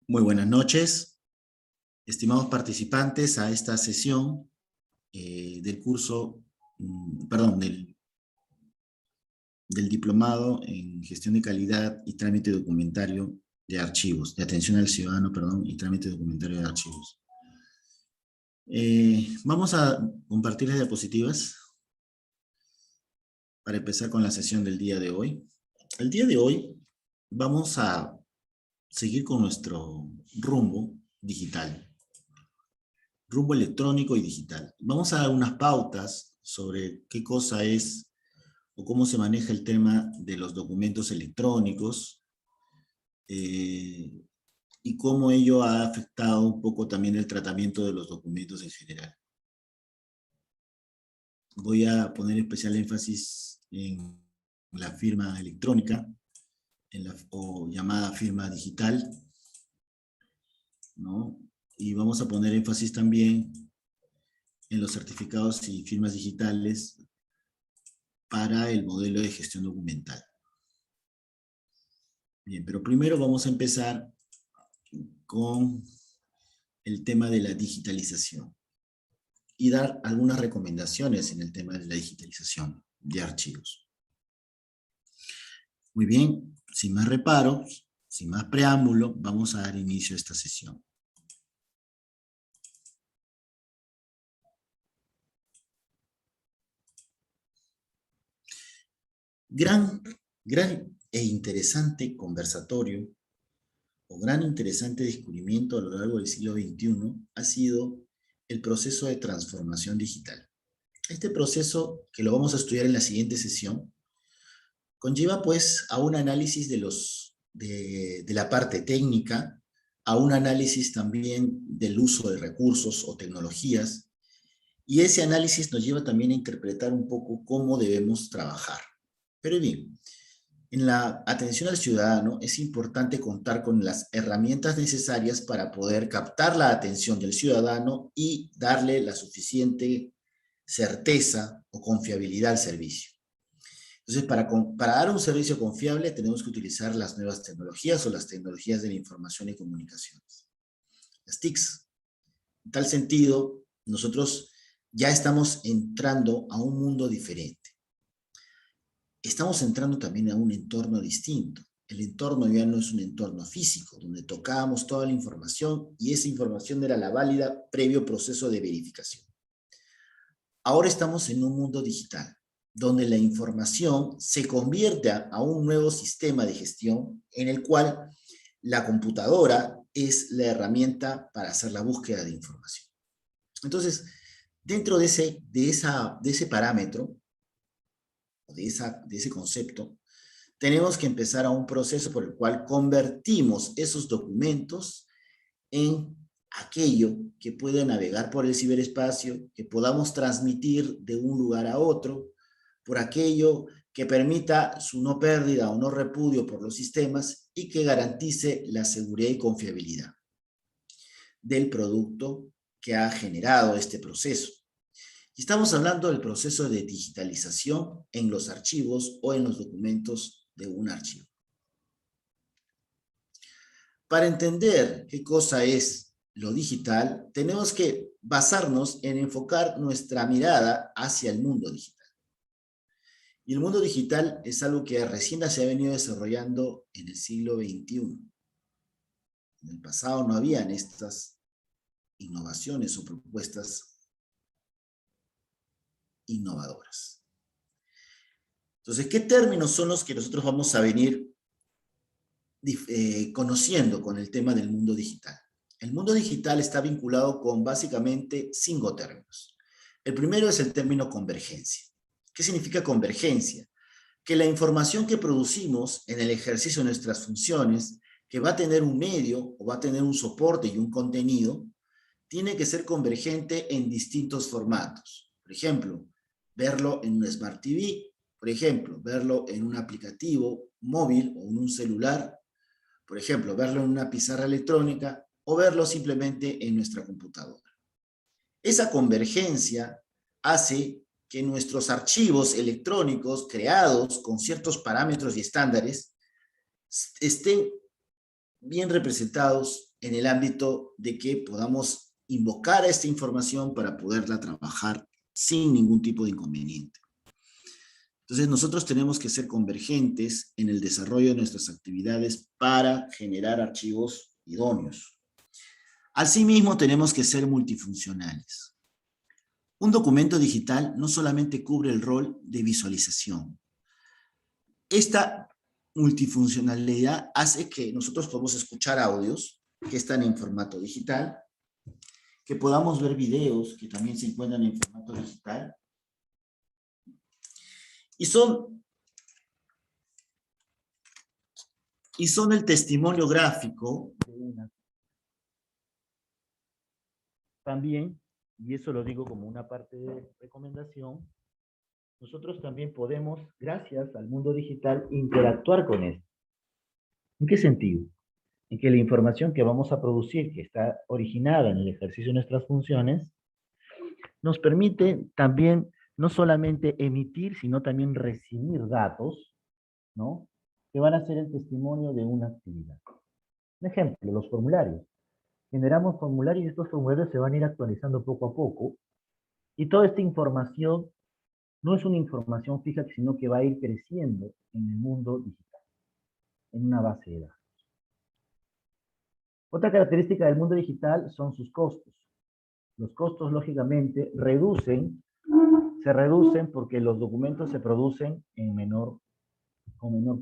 Muy buenas noches, estimados participantes a esta sesión del curso, del diplomado en gestión de calidad y trámite documentario de archivos, de atención al ciudadano, y trámite documentario de archivos. Vamos a compartir las diapositivas para empezar con la sesión del día de hoy. El día de hoy vamos a seguir con nuestro rumbo digital, rumbo electrónico y digital. Vamos a dar unas pautas sobre qué cosa es o cómo se maneja el tema de los documentos electrónicos y cómo ello ha afectado un poco también el tratamiento de los documentos en general. Voy a poner especial énfasis en la firma electrónica, o llamada firma digital, ¿no? Y vamos a poner énfasis también en los certificados y firmas digitales para el modelo de gestión documental. Bien, pero primero vamos a empezar con el tema de la digitalización y dar algunas recomendaciones en el tema de la digitalización de archivos. Muy bien, sin más reparos, sin más preámbulo, vamos a dar inicio a esta sesión. Gran e interesante conversatorio o gran interesante descubrimiento a lo largo del siglo XXI ha sido el proceso de transformación digital. Este proceso, que lo vamos a estudiar en la siguiente sesión, conlleva pues a un análisis de la parte técnica, a un análisis también del uso de recursos o tecnologías, y ese análisis nos lleva también a interpretar un poco cómo debemos trabajar. Pero bien, en la atención al ciudadano es importante contar con las herramientas necesarias para poder captar la atención del ciudadano y darle la suficiente certeza o confiabilidad al servicio. Entonces, para dar un servicio confiable tenemos que utilizar las nuevas tecnologías o las tecnologías de la información y comunicaciones, las TICs. En tal sentido, nosotros ya estamos entrando a un mundo diferente. Estamos entrando también a un entorno distinto. El entorno ya no es un entorno físico, donde tocábamos toda la información y esa información era la válida previo proceso de verificación. Ahora estamos en un mundo digital, donde la información se convierte a un nuevo sistema de gestión en el cual la computadora es la herramienta para hacer la búsqueda de información. Entonces, dentro de ese parámetro, de ese concepto, tenemos que empezar a un proceso por el cual convertimos esos documentos en aquello que pueda navegar por el ciberespacio, que podamos transmitir de un lugar a otro, por aquello que permita su no pérdida o no repudio por los sistemas y que garantice la seguridad y confiabilidad del producto que ha generado este proceso. Y estamos hablando del proceso de digitalización en los archivos o en los documentos de un archivo. Para entender qué cosa es lo digital, tenemos que basarnos en enfocar nuestra mirada hacia el mundo digital. Y el mundo digital es algo que recién se ha venido desarrollando en el siglo XXI. En el pasado no habían estas innovaciones o propuestas innovadoras. Entonces, ¿qué términos son los que nosotros vamos a venir conociendo con el tema del mundo digital? El mundo digital está vinculado con básicamente 5 términos. El primero es el término convergencia. ¿Qué significa convergencia? Que la información que producimos en el ejercicio de nuestras funciones, que va a tener un medio o va a tener un soporte y un contenido, tiene que ser convergente en distintos formatos. Por ejemplo, verlo en un Smart TV, por ejemplo, verlo en un aplicativo móvil o en un celular, por ejemplo, verlo en una pizarra electrónica o verlo simplemente en nuestra computadora. Esa convergencia hace que nuestros archivos electrónicos creados con ciertos parámetros y estándares estén bien representados en el ámbito de que podamos invocar a esta información para poderla trabajar sin ningún tipo de inconveniente. Entonces, nosotros tenemos que ser convergentes en el desarrollo de nuestras actividades para generar archivos idóneos. Asimismo, tenemos que ser multifuncionales. Un documento digital no solamente cubre el rol de visualización. Esta multifuncionalidad hace que nosotros podamos escuchar audios que están en formato digital, que podamos ver videos que también se encuentran en formato digital, y son el testimonio gráfico de una. También, y eso lo digo como una parte de recomendación, nosotros también podemos, gracias al mundo digital, interactuar con esto. ¿En qué sentido? En que la información que vamos a producir, que está originada en el ejercicio de nuestras funciones, nos permite también no solamente emitir, sino también recibir datos, ¿no? Que van a ser el testimonio de una actividad. Un ejemplo, los formularios. Generamos formularios y estos formularios se van a ir actualizando poco a poco. Y toda esta información no es una información fija, sino que va a ir creciendo en el mundo digital, en una base de datos. Otra característica del mundo digital son sus costos. Los costos, lógicamente, se reducen porque los documentos se producen con menor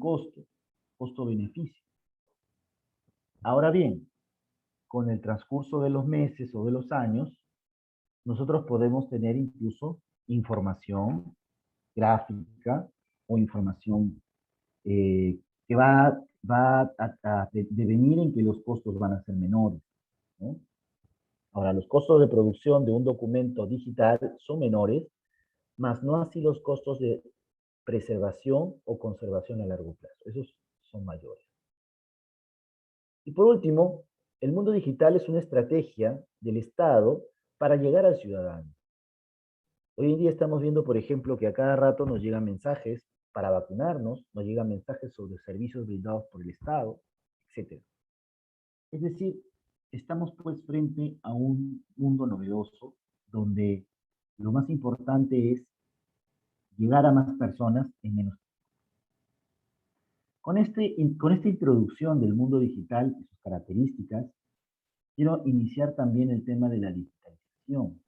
costo-beneficio. Ahora bien, con el transcurso de los meses o de los años, nosotros podemos tener incluso información gráfica o información que va a devenir en que los costos van a ser menores, ¿no? Ahora, los costos de producción de un documento digital son menores, más no así los costos de preservación o conservación a largo plazo. Esos son mayores. Y por último, el mundo digital es una estrategia del Estado para llegar al ciudadano. Hoy en día estamos viendo, por ejemplo, que a cada rato nos llegan mensajes para vacunarnos, nos llegan mensajes sobre servicios brindados por el Estado, etc. Es decir, estamos pues frente a un mundo novedoso donde lo más importante es llegar a más personas en menos tiempo. Con esta introducción del mundo digital y sus características, quiero iniciar también el tema de la digitalización.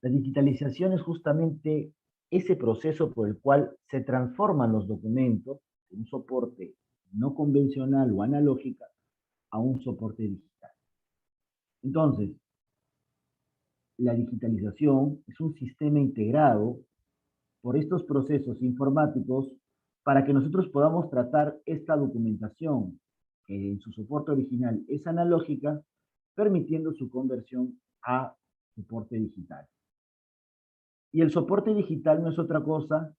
La digitalización es justamente ese proceso por el cual se transforman los documentos de un soporte no convencional o analógica a un soporte digital. Entonces, la digitalización es un sistema integrado por estos procesos informáticos para que nosotros podamos tratar esta documentación que en su soporte original es analógica, permitiendo su conversión a soporte digital. Y el soporte digital no es otra cosa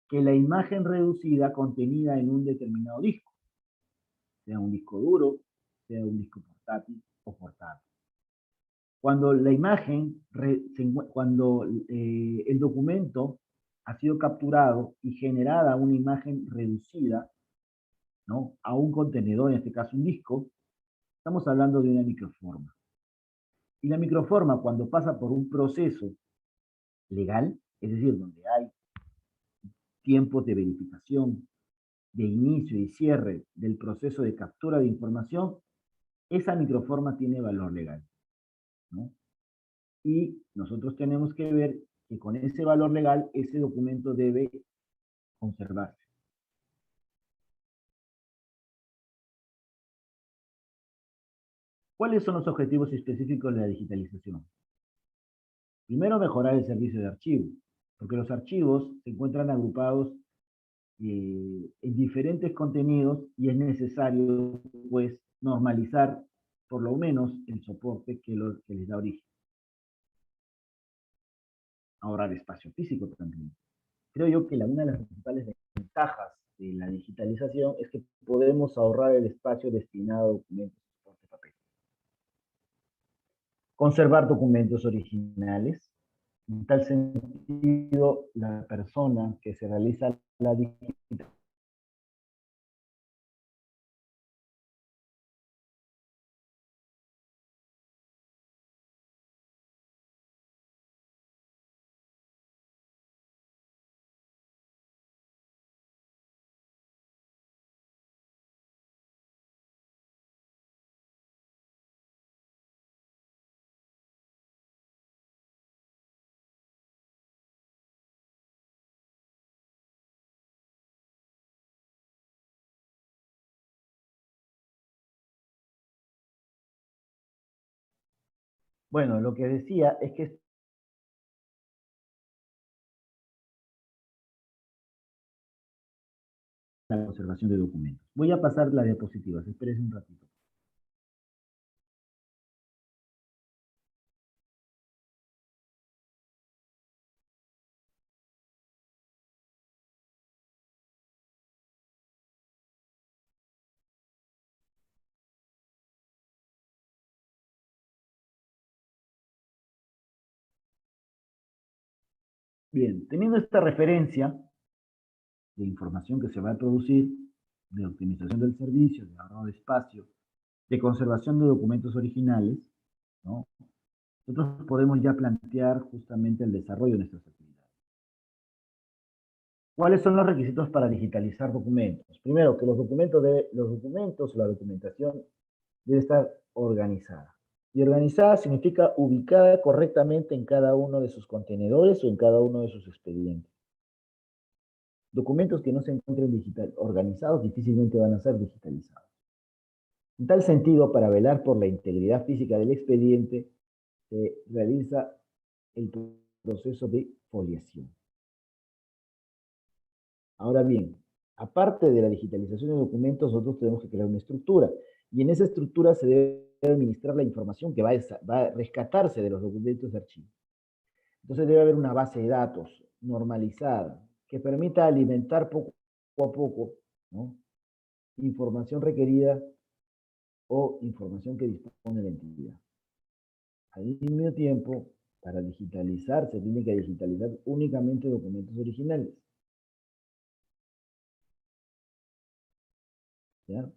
que la imagen reducida contenida en un determinado disco, sea un disco duro, sea un disco portátil o portátil. Cuando la imagen, cuando el documento ha sido capturado y generada una imagen reducida, ¿no?, a un contenedor, en este caso un disco, estamos hablando de una microforma. Y la microforma, cuando pasa por un proceso legal, es decir, donde hay tiempos de verificación, de inicio y cierre del proceso de captura de información, esa microforma tiene valor legal, ¿no? Y nosotros tenemos que ver que con ese valor legal, ese documento debe conservarse. ¿Cuáles son los objetivos específicos de la digitalización? Primero, mejorar el servicio de archivo, porque los archivos se encuentran agrupados en diferentes contenidos y es necesario, pues, normalizar por lo menos el soporte que les da origen. Ahorrar espacio físico también. Creo yo que una de las principales ventajas de la digitalización es que podemos ahorrar el espacio destinado a documentos de soporte papel. Conservar documentos originales. En tal sentido, la persona que se realiza la digitalización Bueno, lo que decía es que la conservación de documentos. Voy a pasar las diapositivas, espérese un ratito. Bien, teniendo esta referencia de información que se va a producir, de optimización del servicio, de ahorro de espacio, de conservación de documentos originales, ¿no? Nosotros podemos ya plantear justamente el desarrollo de nuestras actividades. ¿Cuáles son los requisitos para digitalizar documentos? Primero, que los documentos, la documentación debe estar organizada. Y organizada significa ubicada correctamente en cada uno de sus contenedores o en cada uno de sus expedientes. Documentos que no se encuentren organizados difícilmente van a ser digitalizados. En tal sentido, para velar por la integridad física del expediente, se realiza el proceso de foliación. Ahora bien, aparte de la digitalización de documentos, nosotros tenemos que crear una estructura. Y en esa estructura se debe administrar la información que va a rescatarse de los documentos de archivo. Entonces debe haber una base de datos normalizada que permita alimentar poco a poco, ¿no?, información requerida o información que dispone la entidad. Al mismo tiempo, para digitalizar, se tiene que digitalizar únicamente documentos originales. ¿Ya?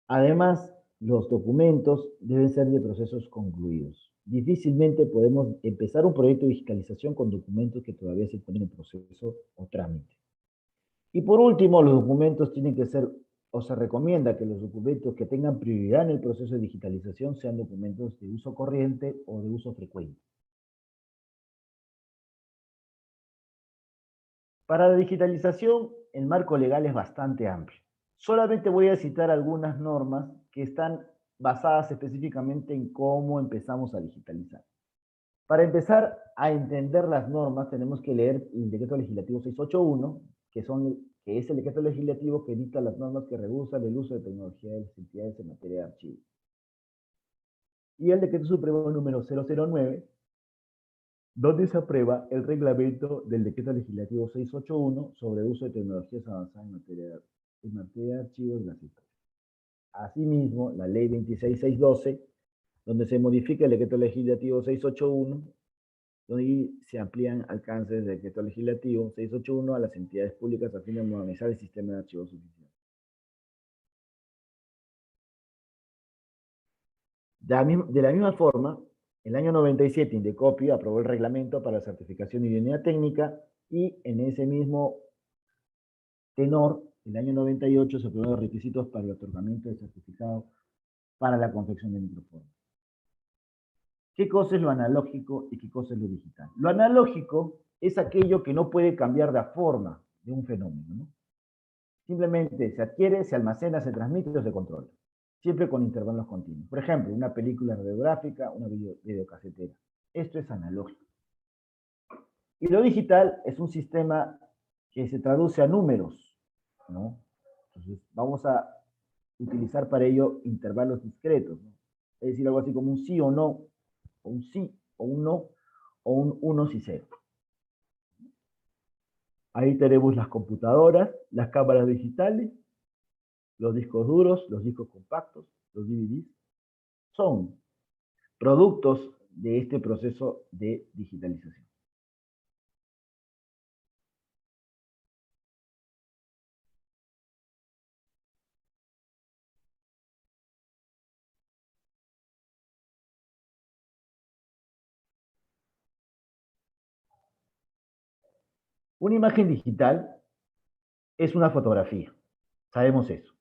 Además, los documentos deben ser de procesos concluidos. Difícilmente podemos empezar un proyecto de digitalización con documentos que todavía se encuentran en proceso o trámite. Y por último, los documentos tienen que ser, o se recomienda que los documentos que tengan prioridad en el proceso de digitalización sean documentos de uso corriente o de uso frecuente. Para la digitalización, el marco legal es bastante amplio. Solamente voy a citar algunas normas que están basadas específicamente en cómo empezamos a digitalizar. Para empezar a entender las normas, tenemos que leer el Decreto Legislativo 681, que es el decreto legislativo que dicta las normas que regulan el uso de tecnología de las entidades en materia de archivos. Y el Decreto Supremo número 009, donde se aprueba el reglamento del Decreto Legislativo 681 sobre el uso de tecnologías avanzadas en materia de archivos de las historias. Asimismo, la Ley 26612, donde se modifica el Decreto Legislativo 681, donde se amplían alcances del Decreto Legislativo 681 a las entidades públicas a fin de modernizar el sistema de archivos oficiales. De la misma forma, el año 97, Indecopi aprobó el reglamento para la certificación y idoneidad técnica, y en ese mismo tenor, el año 98 se aprobaron los requisitos para el otorgamiento de certificado para la confección de microformas. ¿Qué cosa es lo analógico y qué cosa es lo digital? Lo analógico es aquello que no puede cambiar de forma de un fenómeno, ¿no? Simplemente se adquiere, se almacena, se transmite o se controla, siempre con intervalos continuos. Por ejemplo, una película radiográfica, una videocasetera. Esto es analógico. Y lo digital es un sistema que se traduce a números, ¿no? Entonces, vamos a utilizar para ello intervalos discretos, ¿no? Es decir, algo así como un sí o no, o un sí o un no, o un unos y ceros. Ahí tenemos las computadoras, las cámaras digitales, los discos duros, los discos compactos, los DVDs. Son productos de este proceso de digitalización. Una imagen digital es una fotografía, sabemos eso.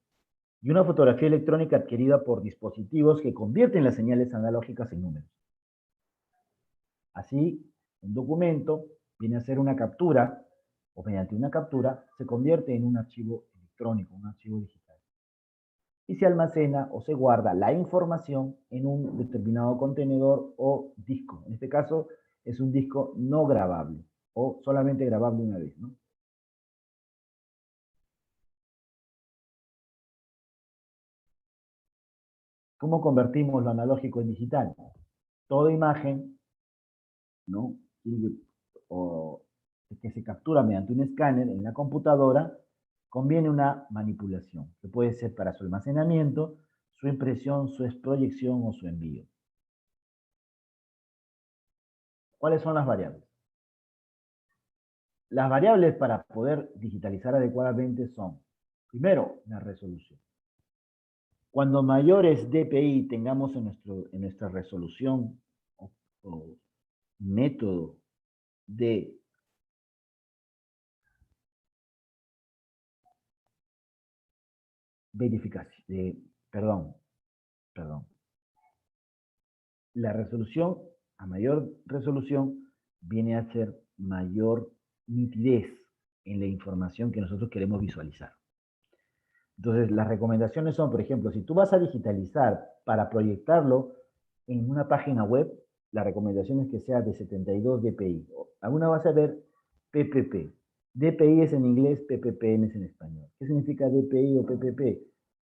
Y una fotografía electrónica adquirida por dispositivos que convierten las señales analógicas en números. Así, un documento viene a ser una captura, o mediante una captura se convierte en un archivo electrónico, un archivo digital. y se almacena o se guarda la información en un determinado contenedor o disco. En este caso es un disco no grabable o solamente grabable una vez, ¿no? ¿Cómo convertimos lo analógico en digital? Toda imagen, ¿no? O que se captura mediante un escáner en la computadora, conviene una manipulación, que puede ser para su almacenamiento, su impresión, su proyección o su envío. ¿Cuáles son las variables? Las variables para poder digitalizar adecuadamente son, primero, la resolución. Cuando mayores DPI tengamos en nuestra resolución o método de verificación, perdón, la resolución, a mayor resolución, viene a ser mayor nitidez en la información que nosotros queremos visualizar. Entonces, las recomendaciones son, por ejemplo, si tú vas a digitalizar para proyectarlo en una página web, la recomendación es que sea de 72 dpi. Alguna vas a ver PPP. DPI es en inglés, PPP es en español. ¿Qué significa DPI o PPP?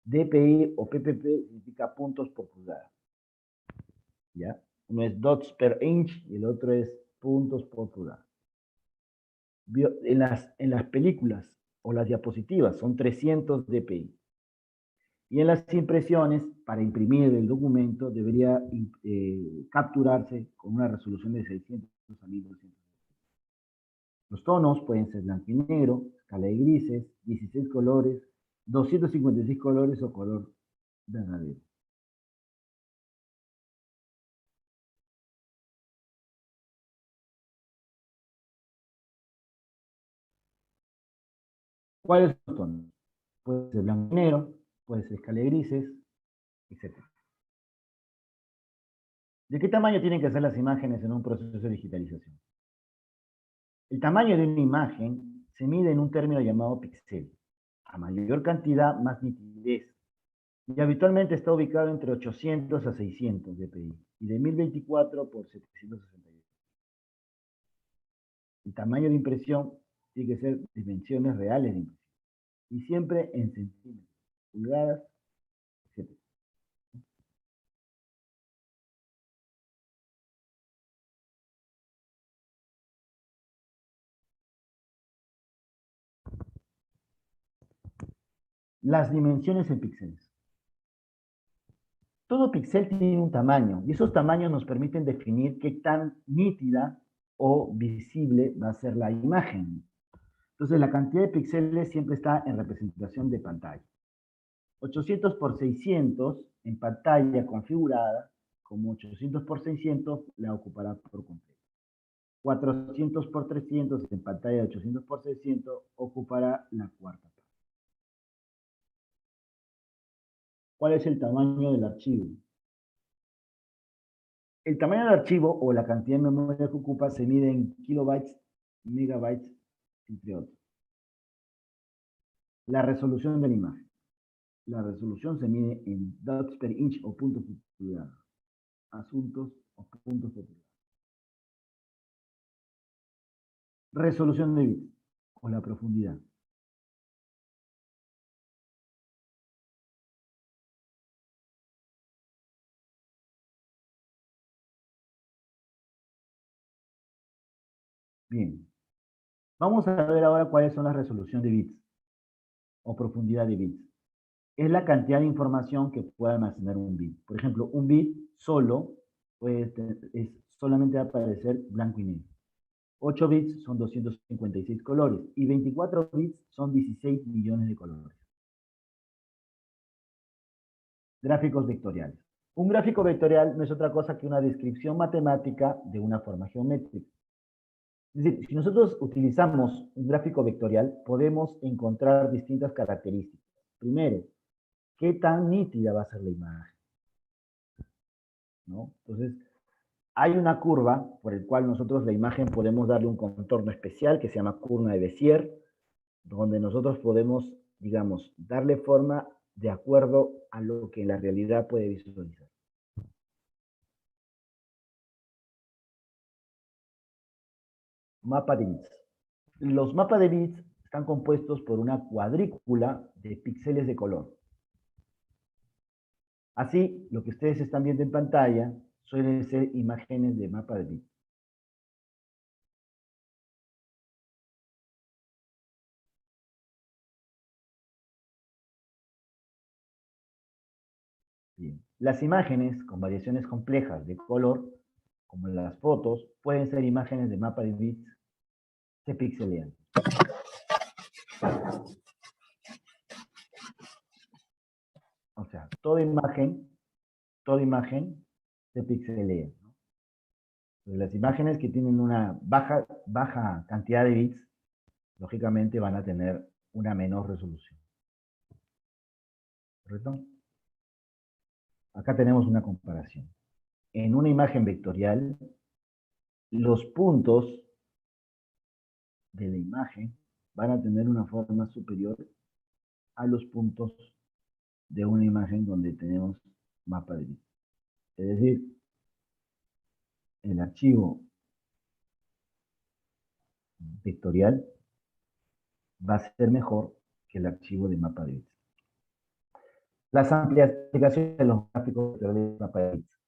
DPI o PPP significa puntos por pulgada. ¿Ya? Uno es dots per inch y el otro es puntos por pulgada. En las películas o las diapositivas son 300 dpi. Y en las impresiones, para imprimir el documento, debería capturarse con una resolución de 600 a 1200. Los tonos pueden ser blanco y negro, escala de grises, 16 colores, 256 colores o color verdadero. ¿Cuáles son los tonos? Puede ser blanco y negro, puede ser escala de grises, etc. ¿De qué tamaño tienen que ser las imágenes en un proceso de digitalización? El tamaño de una imagen se mide en un término llamado píxel. A mayor cantidad, más nitidez. Y habitualmente está ubicado entre 800 a 600 dpi y de 1024 por 768. El tamaño de impresión tiene que ser dimensiones reales de impresión. Y siempre en centímetros, pulgadas, etc. Las dimensiones en píxeles. Todo píxel tiene un tamaño y esos tamaños nos permiten definir qué tan nítida o visible va a ser la imagen. Entonces, la cantidad de píxeles siempre está en representación de pantalla. 800 por 600 en pantalla configurada, como 800 por 600 la ocupará por completo. 400 por 300 en pantalla de 800 por 600 ocupará la cuarta parte. ¿Cuál es el tamaño del archivo? El tamaño del archivo o la cantidad de memoria que ocupa se mide en kilobytes, megabytes, entre otros. La resolución de la imagen. La resolución se mide en dots per inch o puntos por pulgada. Asuntos o puntos por pulgada. Resolución de bits o la profundidad. Bien. Vamos a ver ahora cuáles son las resoluciones de bits o profundidad de bits. Es la cantidad de información que puede almacenar un bit. Por ejemplo, un bit solo solamente va a aparecer blanco y negro. 8 bits son 256 colores y 24 bits son 16 millones de colores. Gráficos vectoriales. Un gráfico vectorial no es otra cosa que una descripción matemática de una forma geométrica. Es decir, si nosotros utilizamos un gráfico vectorial, podemos encontrar distintas características. Primero, ¿qué tan nítida va a ser la imagen? ¿No? Entonces, hay una curva por la cual nosotros la imagen podemos darle un contorno especial que se llama curva de Bézier, donde nosotros podemos, digamos, darle forma de acuerdo a lo que la realidad puede visualizar. Mapa de bits. Los mapas de bits están compuestos por una cuadrícula de píxeles de color. Así, lo que ustedes están viendo en pantalla suelen ser imágenes de mapa de bits. Bien. Las imágenes con variaciones complejas de color, como las fotos, pueden ser imágenes de mapa de bits se pixelean. O sea, toda imagen se pixelea, ¿no? Las imágenes que tienen una baja cantidad de bits, lógicamente van a tener una menor resolución. ¿Correcto? Acá tenemos una comparación. En una imagen vectorial, los puntos de la imagen van a tener una forma superior a los puntos de una imagen donde tenemos mapa de bits. Es decir, el archivo vectorial va a ser mejor que el archivo de mapa de bits. Las amplias aplicaciones de los gráficos vectoriales de mapa de bits.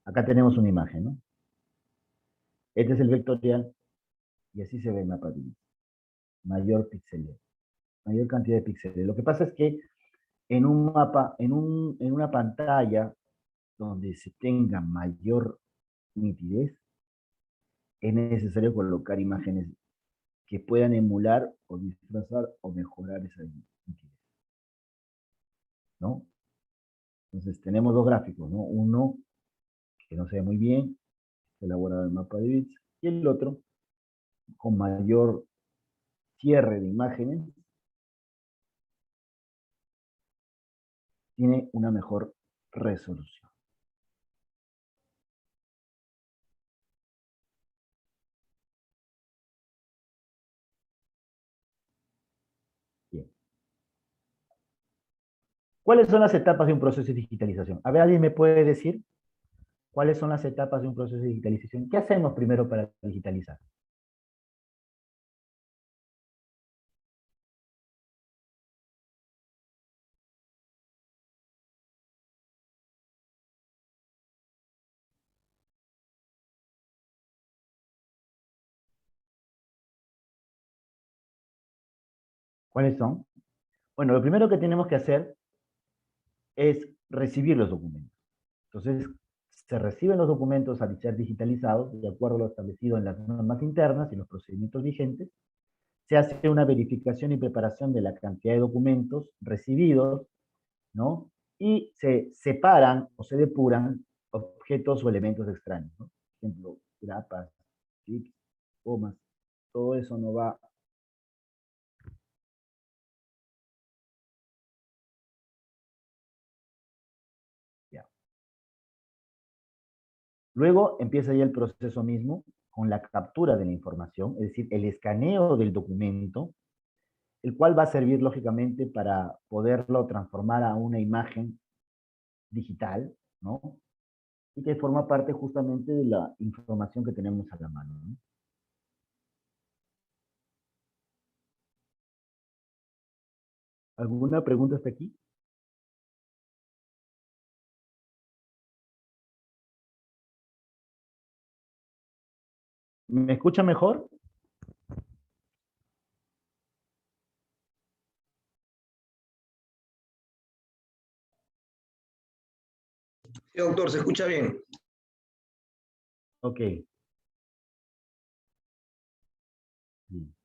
Acá tenemos una imagen, ¿no? Este es el vectorial y así se ve el mapa de bits. Mayor píxeles, mayor cantidad de píxeles. Lo que pasa es que en un mapa, en una pantalla donde se tenga mayor nitidez, es necesario colocar imágenes que puedan emular o disfrazar o mejorar esa nitidez, ¿no? Entonces tenemos dos gráficos, ¿no? Uno que no se ve muy bien, elaborado el mapa de bits, y el otro con mayor cierre de imágenes, tiene una mejor resolución. Bien. ¿Cuáles son las etapas de un proceso de digitalización? A ver, ¿alguien me puede decir cuáles son las etapas de un proceso de digitalización? ¿Qué hacemos primero para digitalizar? ¿Cuáles son? Bueno, lo primero que tenemos que hacer es recibir los documentos. Entonces, se reciben los documentos al ser digitalizados, de acuerdo a lo establecido en las normas internas y los procedimientos vigentes. Se hace una verificación y preparación de la cantidad de documentos recibidos, ¿no? Y se separan o se depuran objetos o elementos extraños, ¿no? Por ejemplo, grapas, tips, comas, todo eso no va. Ya. Luego empieza ya el proceso mismo con la captura de la información, es decir, el escaneo del documento, el cual va a servir lógicamente para poderlo transformar a una imagen digital, ¿no? Y que forma parte justamente de la información que tenemos a la mano, ¿no? ¿Alguna pregunta hasta aquí? ¿Me escucha mejor? Sí, doctor, se escucha bien. Ok. Bien.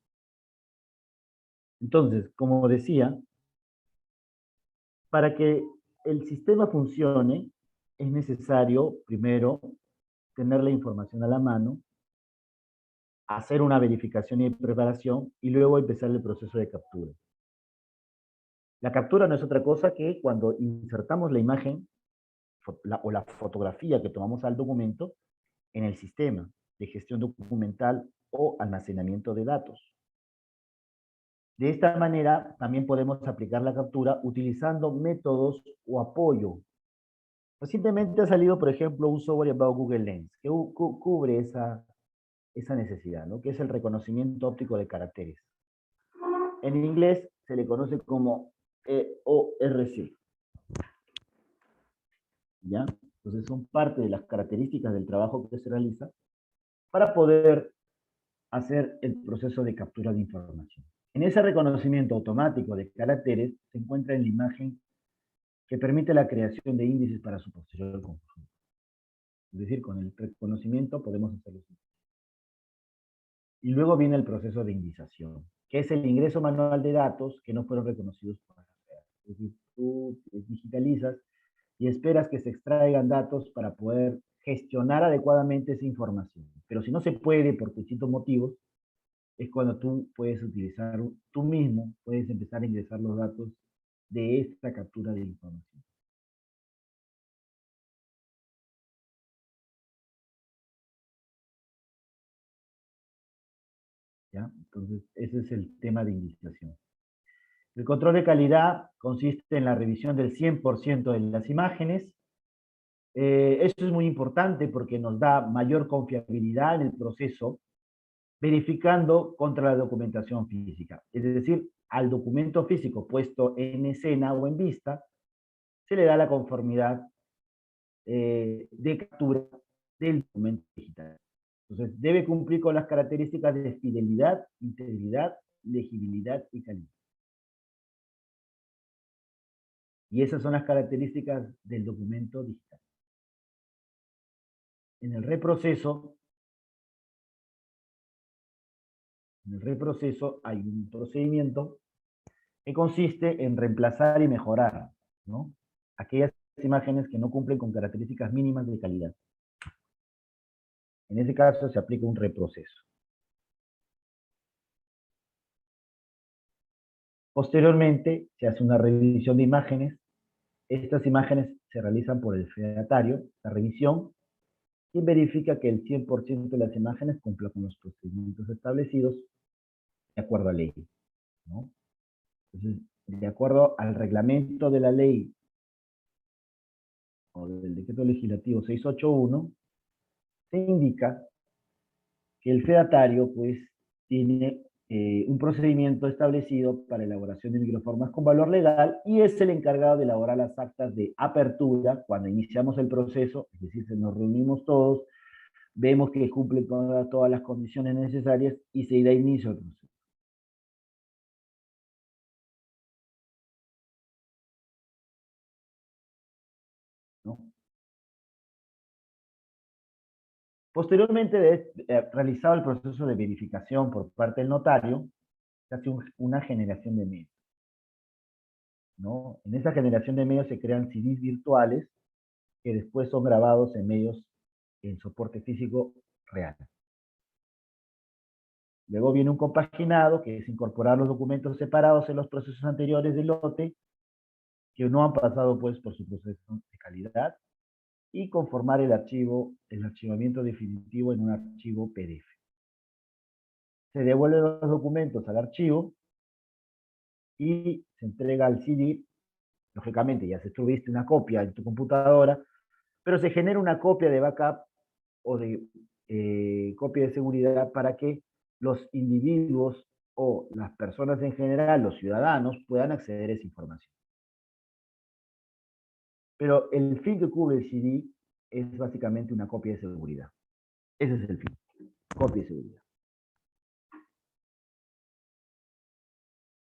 Entonces, como decía, para que el sistema funcione, es necesario, primero, tener la información a la mano, hacer una verificación y preparación, y luego empezar el proceso de captura. La captura no es otra cosa que cuando insertamos la imagen o la fotografía que tomamos al documento en el sistema de gestión documental o almacenamiento de datos. De esta manera, también podemos aplicar la captura utilizando métodos o apoyo. Recientemente ha salido, por ejemplo, un software llamado Google Lens, que cubre esa necesidad, ¿no? Que es el reconocimiento óptico de caracteres. En inglés se le conoce como EORC. ¿Ya? Entonces son parte de las características del trabajo que se realiza para poder hacer el proceso de captura de información. En ese reconocimiento automático de caracteres se encuentra en la imagen que permite la creación de índices para su posterior conjunto. Es decir, con el reconocimiento podemos hacerlo. Y luego viene el proceso de indización, que es el ingreso manual de datos que no fueron reconocidos por la red. Es decir, tú digitalizas y esperas que se extraigan datos para poder gestionar adecuadamente esa información. Pero si no se puede por distintos motivos, es cuando tú puedes utilizar, tú mismo puedes empezar a ingresar los datos de esta captura de información. ¿Ya? Entonces, ese es el tema de indización. El control de calidad consiste en la revisión del 100% de las imágenes. Esto es muy importante porque nos da mayor confiabilidad en el proceso, verificando contra la documentación física. Es decir, al documento físico puesto en escena o en vista, se le da la conformidad de captura del documento digital. Entonces, debe cumplir con las características de fidelidad, integridad, legibilidad y calidad. Y esas son las características del documento digital. En el reproceso, hay un procedimiento que consiste en reemplazar y mejorar, ¿no?, aquellas imágenes que no cumplen con características mínimas de calidad. En ese caso se aplica un reproceso. Posteriormente se hace una revisión de imágenes. Estas imágenes se realizan por el fedatario, la revisión, quien verifica que el 100% de las imágenes cumpla con los procedimientos establecidos de acuerdo a ley, ¿no? Entonces, de acuerdo al reglamento de la ley o del decreto legislativo 681, se indica que el fedatario pues tiene un procedimiento establecido para elaboración de microformas con valor legal y es el encargado de elaborar las actas de apertura cuando iniciamos el proceso, es decir, nos reunimos todos, vemos que cumplen con todas las condiciones necesarias y se da inicio al proceso. ¿No? Posteriormente de realizado el proceso de verificación por parte del notario, se hace una generación de medios, ¿no? En esa generación de medios se crean CDs virtuales que después son grabados en medios en soporte físico real. Luego viene un compaginado, que es incorporar los documentos separados en los procesos anteriores del lote, que no han pasado pues por su proceso de calidad, y conformar el archivamiento definitivo en un archivo PDF. Se devuelven los documentos al archivo y se entrega al CD. Lógicamente ya se tuviste una copia en tu computadora, pero se genera una copia de backup o de copia de seguridad para que los individuos o las personas en general, los ciudadanos, puedan acceder a esa información. Pero el fin que cubre el CD es básicamente una copia de seguridad. Ese es el fin, copia de seguridad.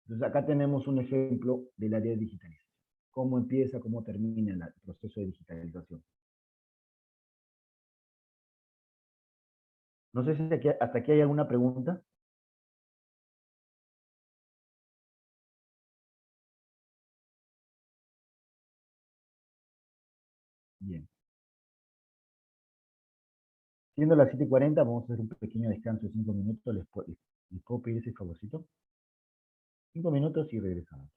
Entonces acá tenemos un ejemplo del área de digitalización. Cómo empieza, cómo termina el proceso de digitalización. No sé si hasta aquí hay alguna pregunta. Bien. Siendo las 7:40, vamos a hacer un pequeño descanso de 5 minutos. ¿Les puedo pedir ese favorcito? 5 minutos y regresamos.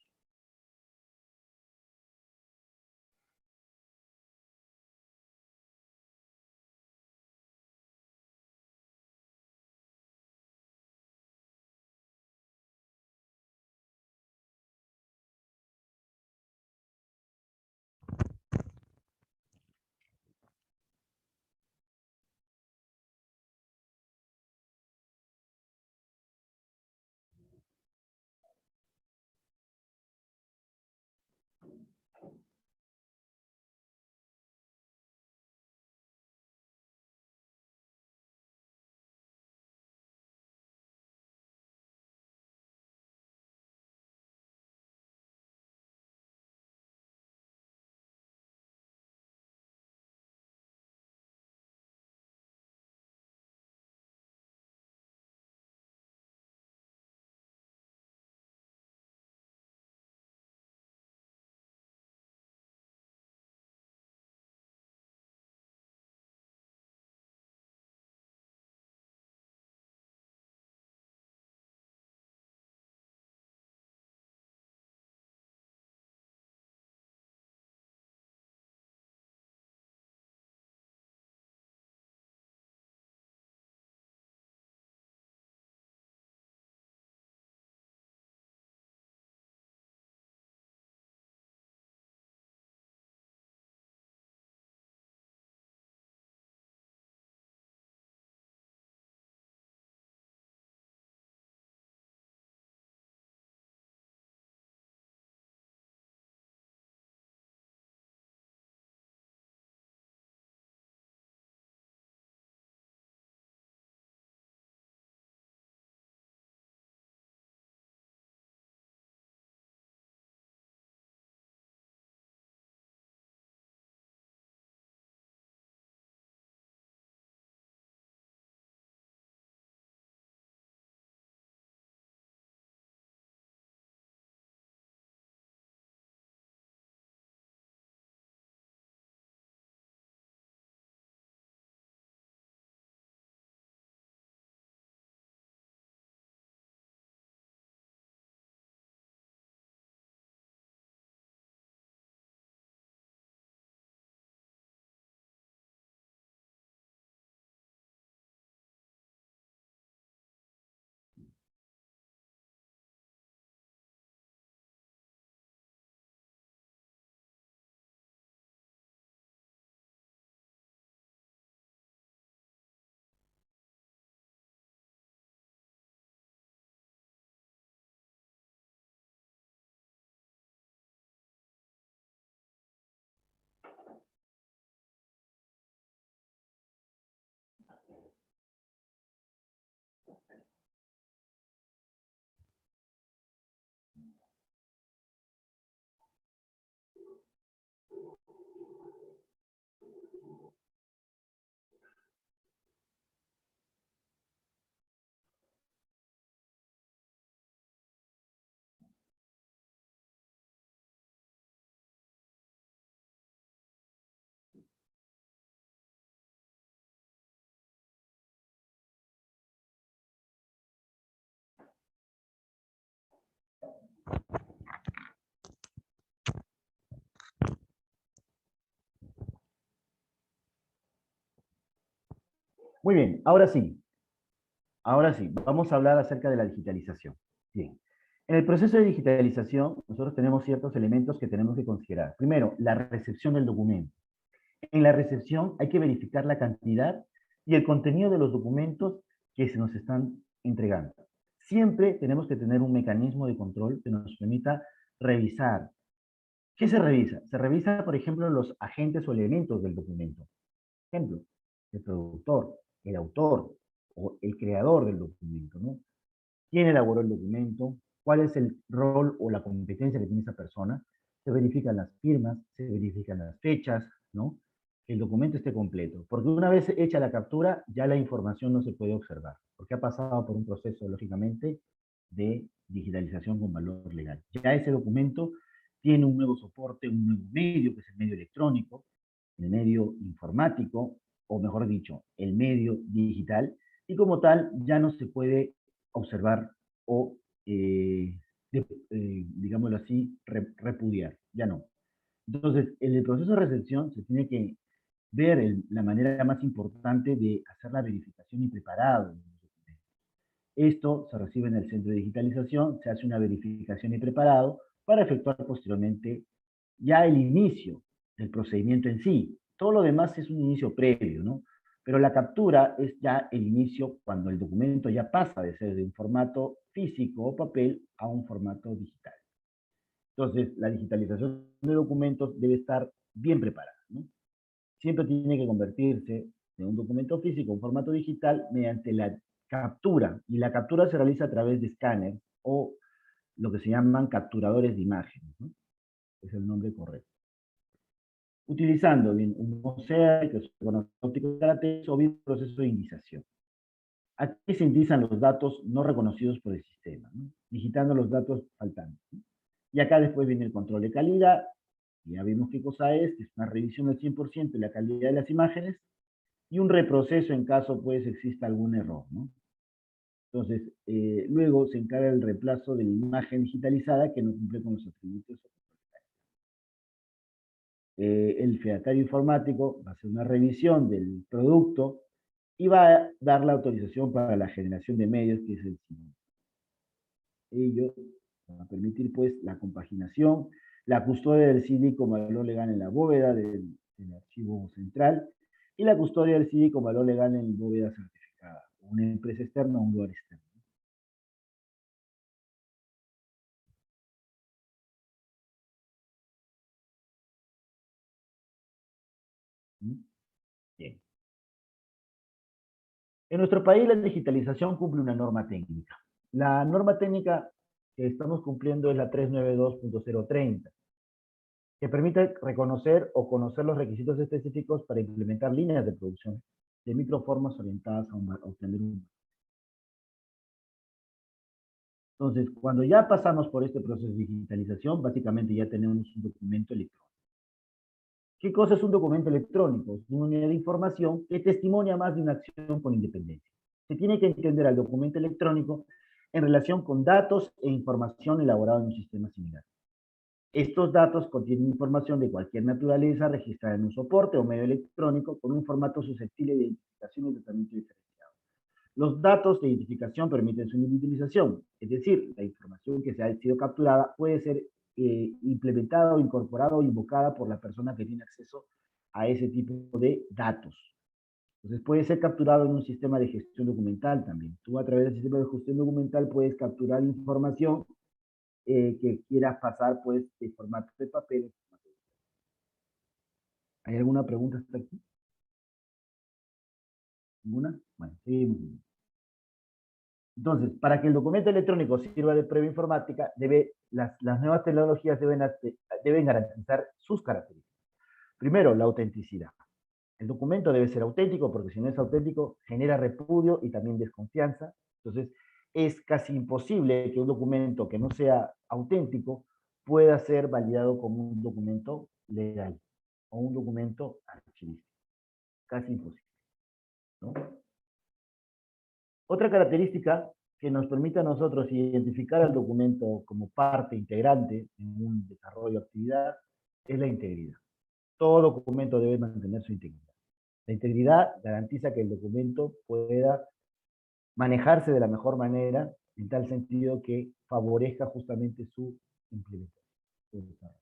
Muy bien, ahora sí, vamos a hablar acerca de la digitalización. Bien, en el proceso de digitalización, nosotros tenemos ciertos elementos que tenemos que considerar. Primero, la recepción del documento. En la recepción hay que verificar la cantidad y el contenido de los documentos que se nos están entregando. Siempre tenemos que tener un mecanismo de control que nos permita revisar. ¿Qué se revisa? Se revisa, por ejemplo, los agentes o elementos del documento. Por ejemplo, el productor, el autor o el creador del documento, ¿no? ¿Quién elaboró el documento? ¿Cuál es el rol o la competencia que tiene esa persona? Se verifican las firmas, se verifican las fechas, ¿no? Que el documento esté completo. Porque una vez hecha la captura, ya la información no se puede observar, porque ha pasado por un proceso, lógicamente, de digitalización con valor legal. Ya ese documento tiene un nuevo soporte, un nuevo medio, que es el medio electrónico, el medio informático, o mejor dicho, el medio digital, y como tal ya no se puede observar o, digámoslo así, repudiar, ya no. Entonces, en el proceso de recepción se tiene que ver la manera más importante de hacer la verificación y preparado. Esto se recibe en el centro de digitalización, se hace una verificación y preparado para efectuar posteriormente ya el inicio del procedimiento en sí. Todo lo demás es un inicio previo, ¿no? Pero la captura es ya el inicio cuando el documento ya pasa de ser de un formato físico o papel a un formato digital. Entonces, la digitalización de documentos debe estar bien preparada, ¿no? Siempre tiene que convertirse de un documento físico a un formato digital mediante la captura, y la captura se realiza a través de escáner o lo que se llaman capturadores de imágenes, ¿no? Es el nombre correcto. Utilizando bien un mosaico, que es un óptico de caracteres, o bien un proceso de indización. Aquí se indizan los datos no reconocidos por el sistema, ¿no? Digitando los datos faltantes, ¿no? Y acá después viene el control de calidad. Ya vimos qué cosa es una revisión del 100% de la calidad de las imágenes, y un reproceso en caso pues exista algún error, ¿no? Entonces, luego se encarga el reemplazo de la imagen digitalizada que no cumple con los atributos. El fedatario informático va a hacer una revisión del producto y va a dar la autorización para la generación de medios, que es el siguiente. Ello va a permitir pues la compaginación, la custodia del CD como valor legal en la bóveda del archivo central, y la custodia del CD como valor legal en bóveda certificada, una empresa externa o un lugar externo. Bien. En nuestro país la digitalización cumple una norma técnica. La norma técnica que estamos cumpliendo es la 392.030, que permite reconocer o conocer los requisitos específicos para implementar líneas de producción de microformas orientadas a obtener un. Entonces, cuando ya pasamos por este proceso de digitalización, básicamente ya tenemos un documento electrónico. ¿Qué cosa es un documento electrónico? Es una unidad de información que testimonia más de una acción con independencia. Se tiene que entender al documento electrónico en relación con datos e información elaborada en un sistema similar. Estos datos contienen información de cualquier naturaleza registrada en un soporte o medio electrónico con un formato susceptible de identificación y tratamiento diferenciado. Los datos de identificación permiten su utilización, es decir, la información que se ha sido capturada puede ser implementada o incorporada o invocada por la persona que tiene acceso a ese tipo de datos. Entonces puede ser capturado en un sistema de gestión documental también. Tú a través del sistema de gestión documental puedes capturar información que quieras pasar pues de formato de papel. ¿Hay alguna pregunta hasta aquí? ¿Ninguna? Bueno, seguimos. Entonces, para que el documento electrónico sirva de prueba informática, las nuevas tecnologías deben garantizar sus características. Primero, la autenticidad. El documento debe ser auténtico, porque si no es auténtico, genera repudio y también desconfianza. Entonces, es casi imposible que un documento que no sea auténtico pueda ser validado como un documento legal o un documento archivístico. Casi imposible, ¿no? Otra característica que nos permite a nosotros identificar al documento como parte integrante en un desarrollo de actividad es la integridad. Todo documento debe mantener su integridad. La integridad garantiza que el documento pueda manejarse de la mejor manera, en tal sentido que favorezca justamente su implementación, su desarrollo.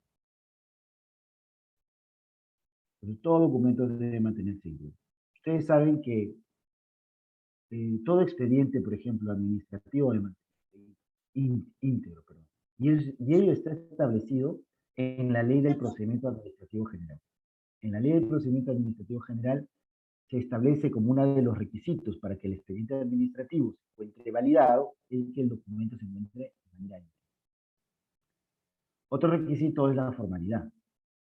Entonces, todo documento debe mantenerse íntegro. Ustedes saben que todo expediente, por ejemplo, administrativo, íntegro, perdón, y ello está establecido en la Ley del Procedimiento Administrativo General. En la Ley del Procedimiento Administrativo General se establece como uno de los requisitos para que el expediente administrativo se encuentre validado es que el documento se encuentre de manera íntegra. Otro requisito es la formalidad.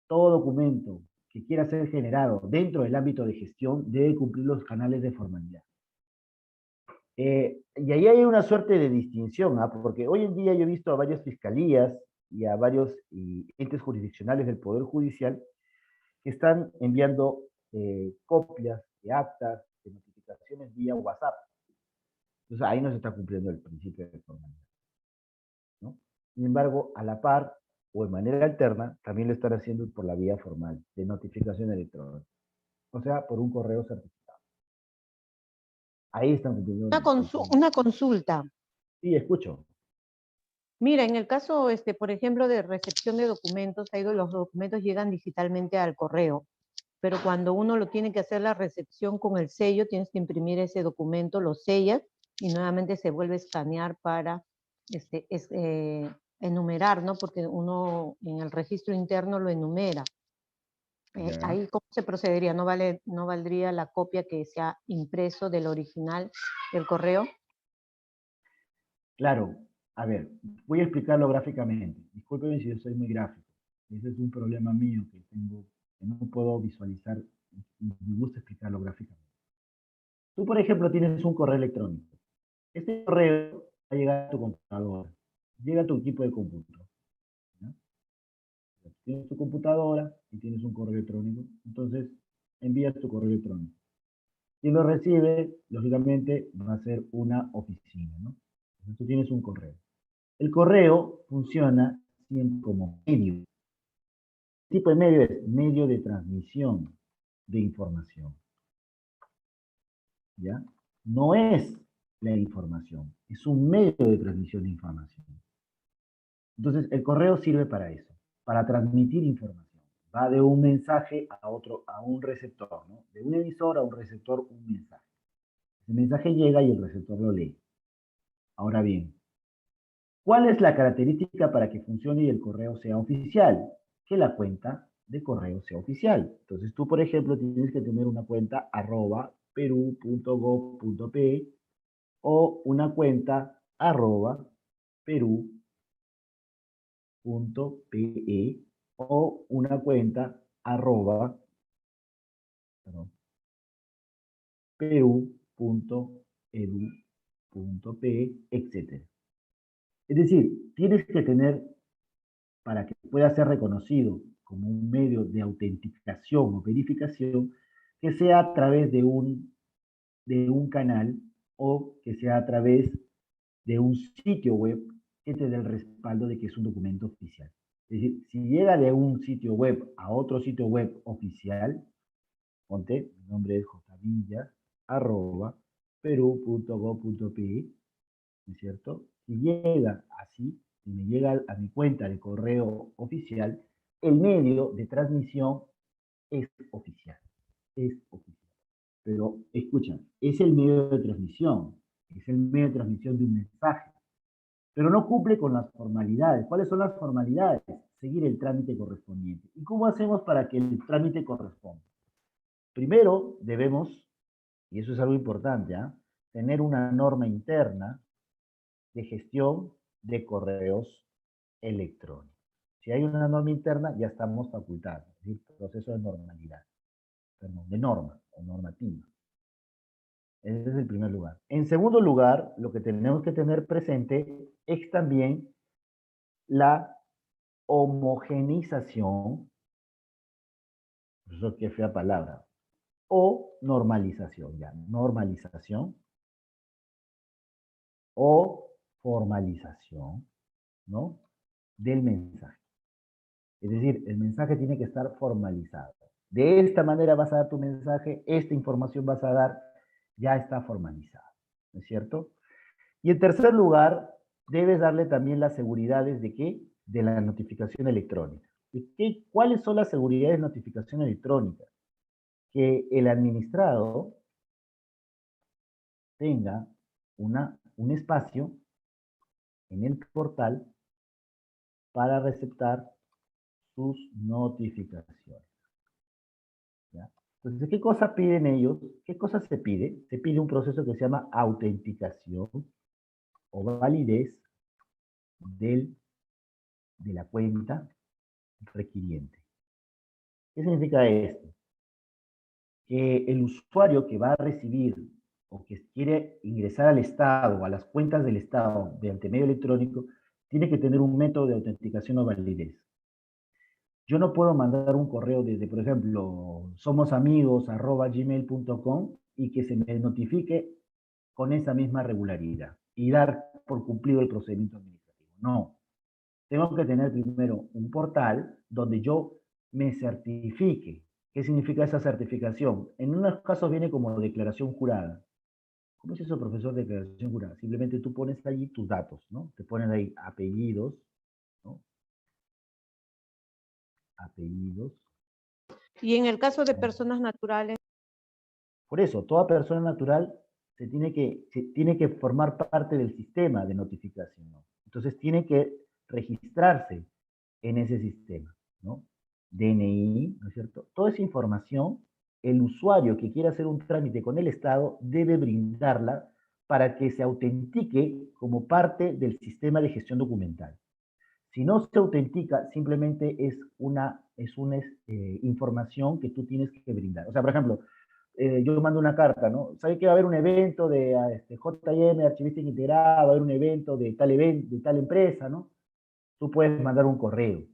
Todo documento que quiera ser generado dentro del ámbito de gestión debe cumplir los canales de formalidad. Y ahí hay una suerte de distinción, porque hoy en día yo he visto a varias fiscalías y a varios entes jurisdiccionales del Poder Judicial que están enviando copias de actas, de notificaciones vía WhatsApp. Entonces ahí no se está cumpliendo el principio de formalidad, ¿no? Sin embargo, a la par o de manera alterna, también lo están haciendo por la vía formal, de notificación electrónica. O sea, por un correo certificado. Ahí están cumpliendo. Una consulta. Sí, escucho. Mira, en el caso, por ejemplo, de recepción de documentos, los documentos llegan digitalmente al correo, pero cuando uno lo tiene que hacer la recepción con el sello, tienes que imprimir ese documento, lo sellas y nuevamente se vuelve a escanear para enumerar, ¿no? Porque uno en el registro interno lo enumera. Ahí, ¿cómo se procedería? ¿No valdría la copia que se ha impreso del original del correo? Claro, a ver, voy a explicarlo gráficamente. Discúlpenme si yo soy muy gráfico. Ese es un problema mío que tengo, que no puedo visualizar y me gusta explicarlo gráficamente. Tú, por ejemplo, tienes un correo electrónico. Este correo va a llegar a tu computadora, llega a tu equipo de computadora, ¿no? Tienes tu computadora y tienes un correo electrónico, entonces envías tu correo electrónico. Quien lo recibe, lógicamente, va a ser una oficina, ¿no? Entonces tú tienes un correo. El correo funciona siempre como medio. ¿Qué tipo de medio es? Medio de transmisión de información. ¿Ya? No es la información, es un medio de transmisión de información. Entonces, el correo sirve para eso, para transmitir información. Va de un mensaje a otro, a un receptor, ¿no? De un emisor a un receptor, un mensaje. Ese mensaje llega y el receptor lo lee. Ahora bien, ¿cuál es la característica para que funcione y el correo sea oficial? Que la cuenta de correo sea oficial. Entonces tú, por ejemplo, tienes que tener una cuenta @peru.gov.pe o una cuenta @peru.pe o una cuenta peru.edu.pe, etc. Es decir, tienes que tener, para que pueda ser reconocido como un medio de autenticación o verificación, que sea a través de un canal o que sea a través de un sitio web que te dé el respaldo de que es un documento oficial. Es decir, si llega de un sitio web a otro sitio web oficial, ponte, mi nombre es jvilla, @peru.gov.pe, ¿no es cierto? Si llega así, si me llega a mi cuenta de correo oficial, el medio de transmisión es oficial. Es oficial. Pero escucha, es el medio de transmisión, es el medio de transmisión de un mensaje, pero no cumple con las formalidades. ¿Cuáles son las formalidades? Seguir el trámite correspondiente. ¿Y cómo hacemos para que el trámite corresponda? Primero debemos, y eso es algo importante, tener una norma interna de gestión de correos electrónicos. Si hay una norma interna, ya estamos facultados, es decir, proceso de normalidad, perdón, de norma o normativa. Ese es el primer lugar. En segundo lugar, lo que tenemos que tener presente es también la homogeneización, eso qué fea palabra, o normalización, ya, normalización o formalización, ¿no?, del mensaje. Es decir, el mensaje tiene que estar formalizado. De esta manera vas a dar tu mensaje, esta información vas a dar, ya está formalizada, ¿no es cierto? Y en tercer lugar, debes darle también las seguridades de ¿qué? De la notificación electrónica. ¿Cuáles son las seguridades de notificación electrónica? Que el administrado tenga un espacio en el portal para receptar sus notificaciones, ¿ya? Entonces, ¿qué cosa piden ellos? ¿Qué cosa se pide? Se pide un proceso que se llama autenticación o validez de la cuenta requiriente. ¿Qué significa esto? Que el usuario que va a recibir o que quiere ingresar al Estado o a las cuentas del Estado mediante medio electrónico, tiene que tener un método de autenticación o validez. Yo no puedo mandar un correo desde, por ejemplo, somosamigos@gmail.com y que se me notifique con esa misma regularidad y dar por cumplido el procedimiento administrativo. No. Tengo que tener primero un portal donde yo me certifique. ¿Qué significa esa certificación? En unos casos viene como declaración jurada. ¿Cómo es eso, profesor, declaración jurada? Simplemente tú pones allí tus datos, ¿no? Te ponen ahí apellidos, ¿no? Apellidos. Y en el caso de personas naturales, Por eso, toda persona natural se tiene que formar parte del sistema de notificación, ¿no? Entonces tiene que registrarse en ese sistema, ¿no? DNI, ¿no es cierto? Toda esa información, el usuario que quiera hacer un trámite con el Estado debe brindarla para que se autentique como parte del sistema de gestión documental. Si no se autentica, simplemente es una información que tú tienes que brindar. O sea, por ejemplo, yo mando una carta, ¿no? ¿Sabe que va a haber un evento de JM, Archivista Integrado, va a haber un evento de tal empresa, ¿no? Tú puedes mandar un correo,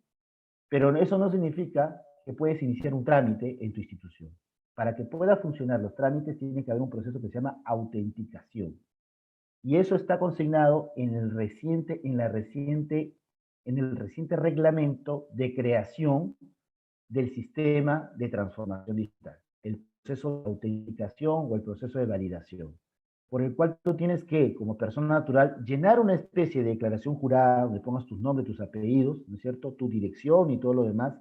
pero eso no significa que puedes iniciar un trámite en tu institución. Para que pueda funcionar los trámites tiene que haber un proceso que se llama autenticación. Y eso está consignado en el reciente reglamento de creación del sistema de transformación digital, el proceso de autenticación o el proceso de validación, por el cual tú tienes que, como persona natural, llenar una especie de declaración jurada donde pongas tus nombres, tus apellidos, ¿no es cierto?, tu dirección y todo lo demás,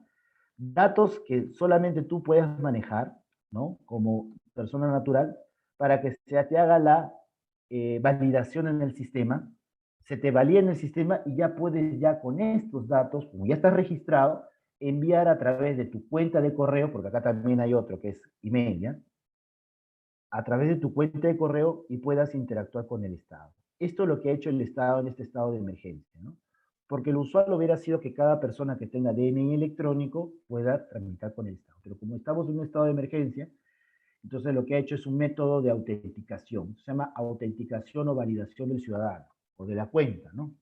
datos que solamente tú puedas manejar, ¿no?, como persona natural, para que se te haga la validación en el sistema, se te valida en el sistema y ya puedes ya con estos datos, como ya estás registrado, enviar a través de tu cuenta de correo, porque acá también hay otro que es email, ¿ya? A través de tu cuenta de correo y puedas interactuar con el Estado. Esto es lo que ha hecho el Estado en este estado de emergencia, ¿no? Porque lo usual hubiera sido que cada persona que tenga DNI electrónico pueda tramitar con el Estado. Pero como estamos en un estado de emergencia, entonces lo que ha hecho es un método de autenticación. Se llama autenticación o validación del ciudadano o de la cuenta, ¿no?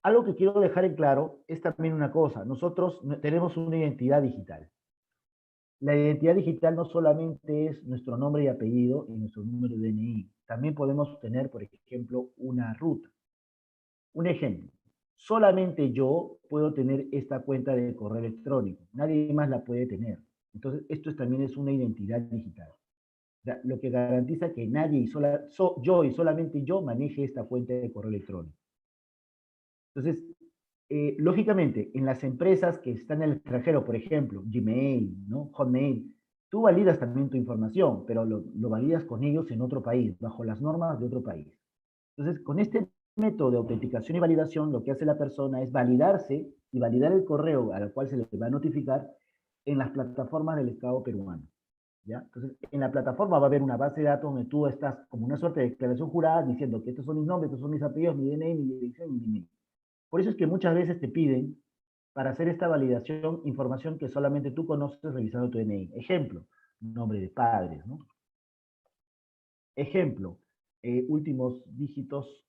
Algo que quiero dejar en claro es también una cosa. Nosotros tenemos una identidad digital. La identidad digital no solamente es nuestro nombre y apellido y nuestro número de DNI. También podemos tener, por ejemplo, una ruta. Un ejemplo. Solamente yo puedo tener esta cuenta de correo electrónico. Nadie más la puede tener. Entonces, esto también es una identidad digital. O sea, lo que garantiza que nadie yo y solamente yo maneje esta cuenta de correo electrónico. Entonces, lógicamente, en las empresas que están en el extranjero, por ejemplo, Gmail, ¿no?, Hotmail, tú validas también tu información, pero lo validas con ellos en otro país, bajo las normas de otro país. Entonces, con este método de autenticación y validación, lo que hace la persona es validarse y validar el correo al cual se le va a notificar en las plataformas del Estado peruano, ¿ya? Entonces, en la plataforma va a haber una base de datos donde tú estás como una suerte de declaración jurada diciendo que estos son mis nombres, estos son mis apellidos, mi DNI, mi dirección y mi email. Por eso es que muchas veces te piden, para hacer esta validación, información que solamente tú conoces revisando tu DNI. Ejemplo, nombre de padres, ¿no? Ejemplo, últimos dígitos,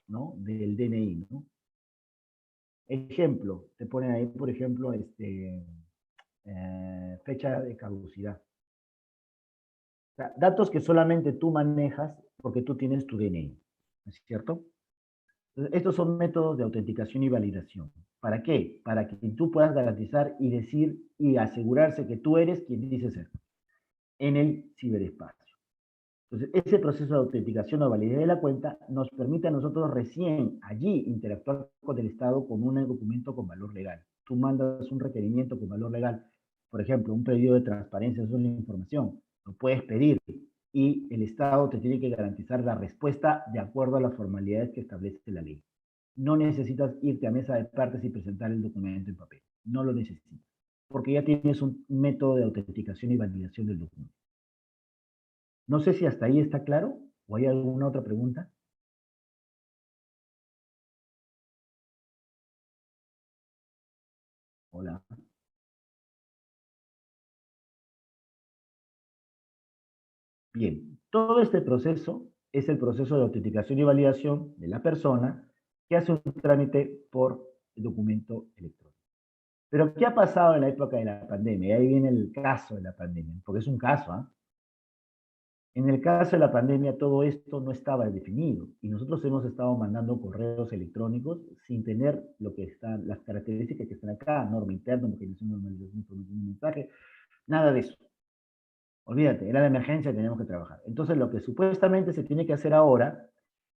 ¿no?, del DNI, ¿no? Ejemplo, te ponen ahí, por ejemplo, fecha de caducidad. O sea, datos que solamente tú manejas porque tú tienes tu DNI. ¿no es cierto? Entonces, estos son métodos de autenticación y validación. ¿Para qué? Para que tú puedas garantizar y decir y asegurarse que tú eres quien dice ser en el ciberespacio. Entonces, ese proceso de autenticación o validez de la cuenta nos permite a nosotros recién allí interactuar con el Estado con un documento con valor legal. Tú mandas un requerimiento con valor legal, por ejemplo, un pedido de transparencia sobre la información, lo puedes pedir y el Estado te tiene que garantizar la respuesta de acuerdo a las formalidades que establece la ley. No necesitas irte a mesa de partes y presentar el documento en papel. No lo necesitas, porque ya tienes un método de autenticación y validación del documento. No sé si hasta ahí está claro o hay alguna otra pregunta. Hola. Bien, todo este proceso es el proceso de autenticación y validación de la persona que hace un trámite por documento electrónico. Pero, ¿qué ha pasado en la época de la pandemia? Y ahí viene el caso de la pandemia, porque es un caso, ¿ah? En el caso de la pandemia, todo esto no estaba definido y nosotros hemos estado mandando correos electrónicos sin tener lo que están, las características que están acá, norma interna, homogenización, normalización, información, mensaje, nada de eso. Olvídate, era la emergencia, tenemos que trabajar. Entonces, lo que supuestamente se tiene que hacer ahora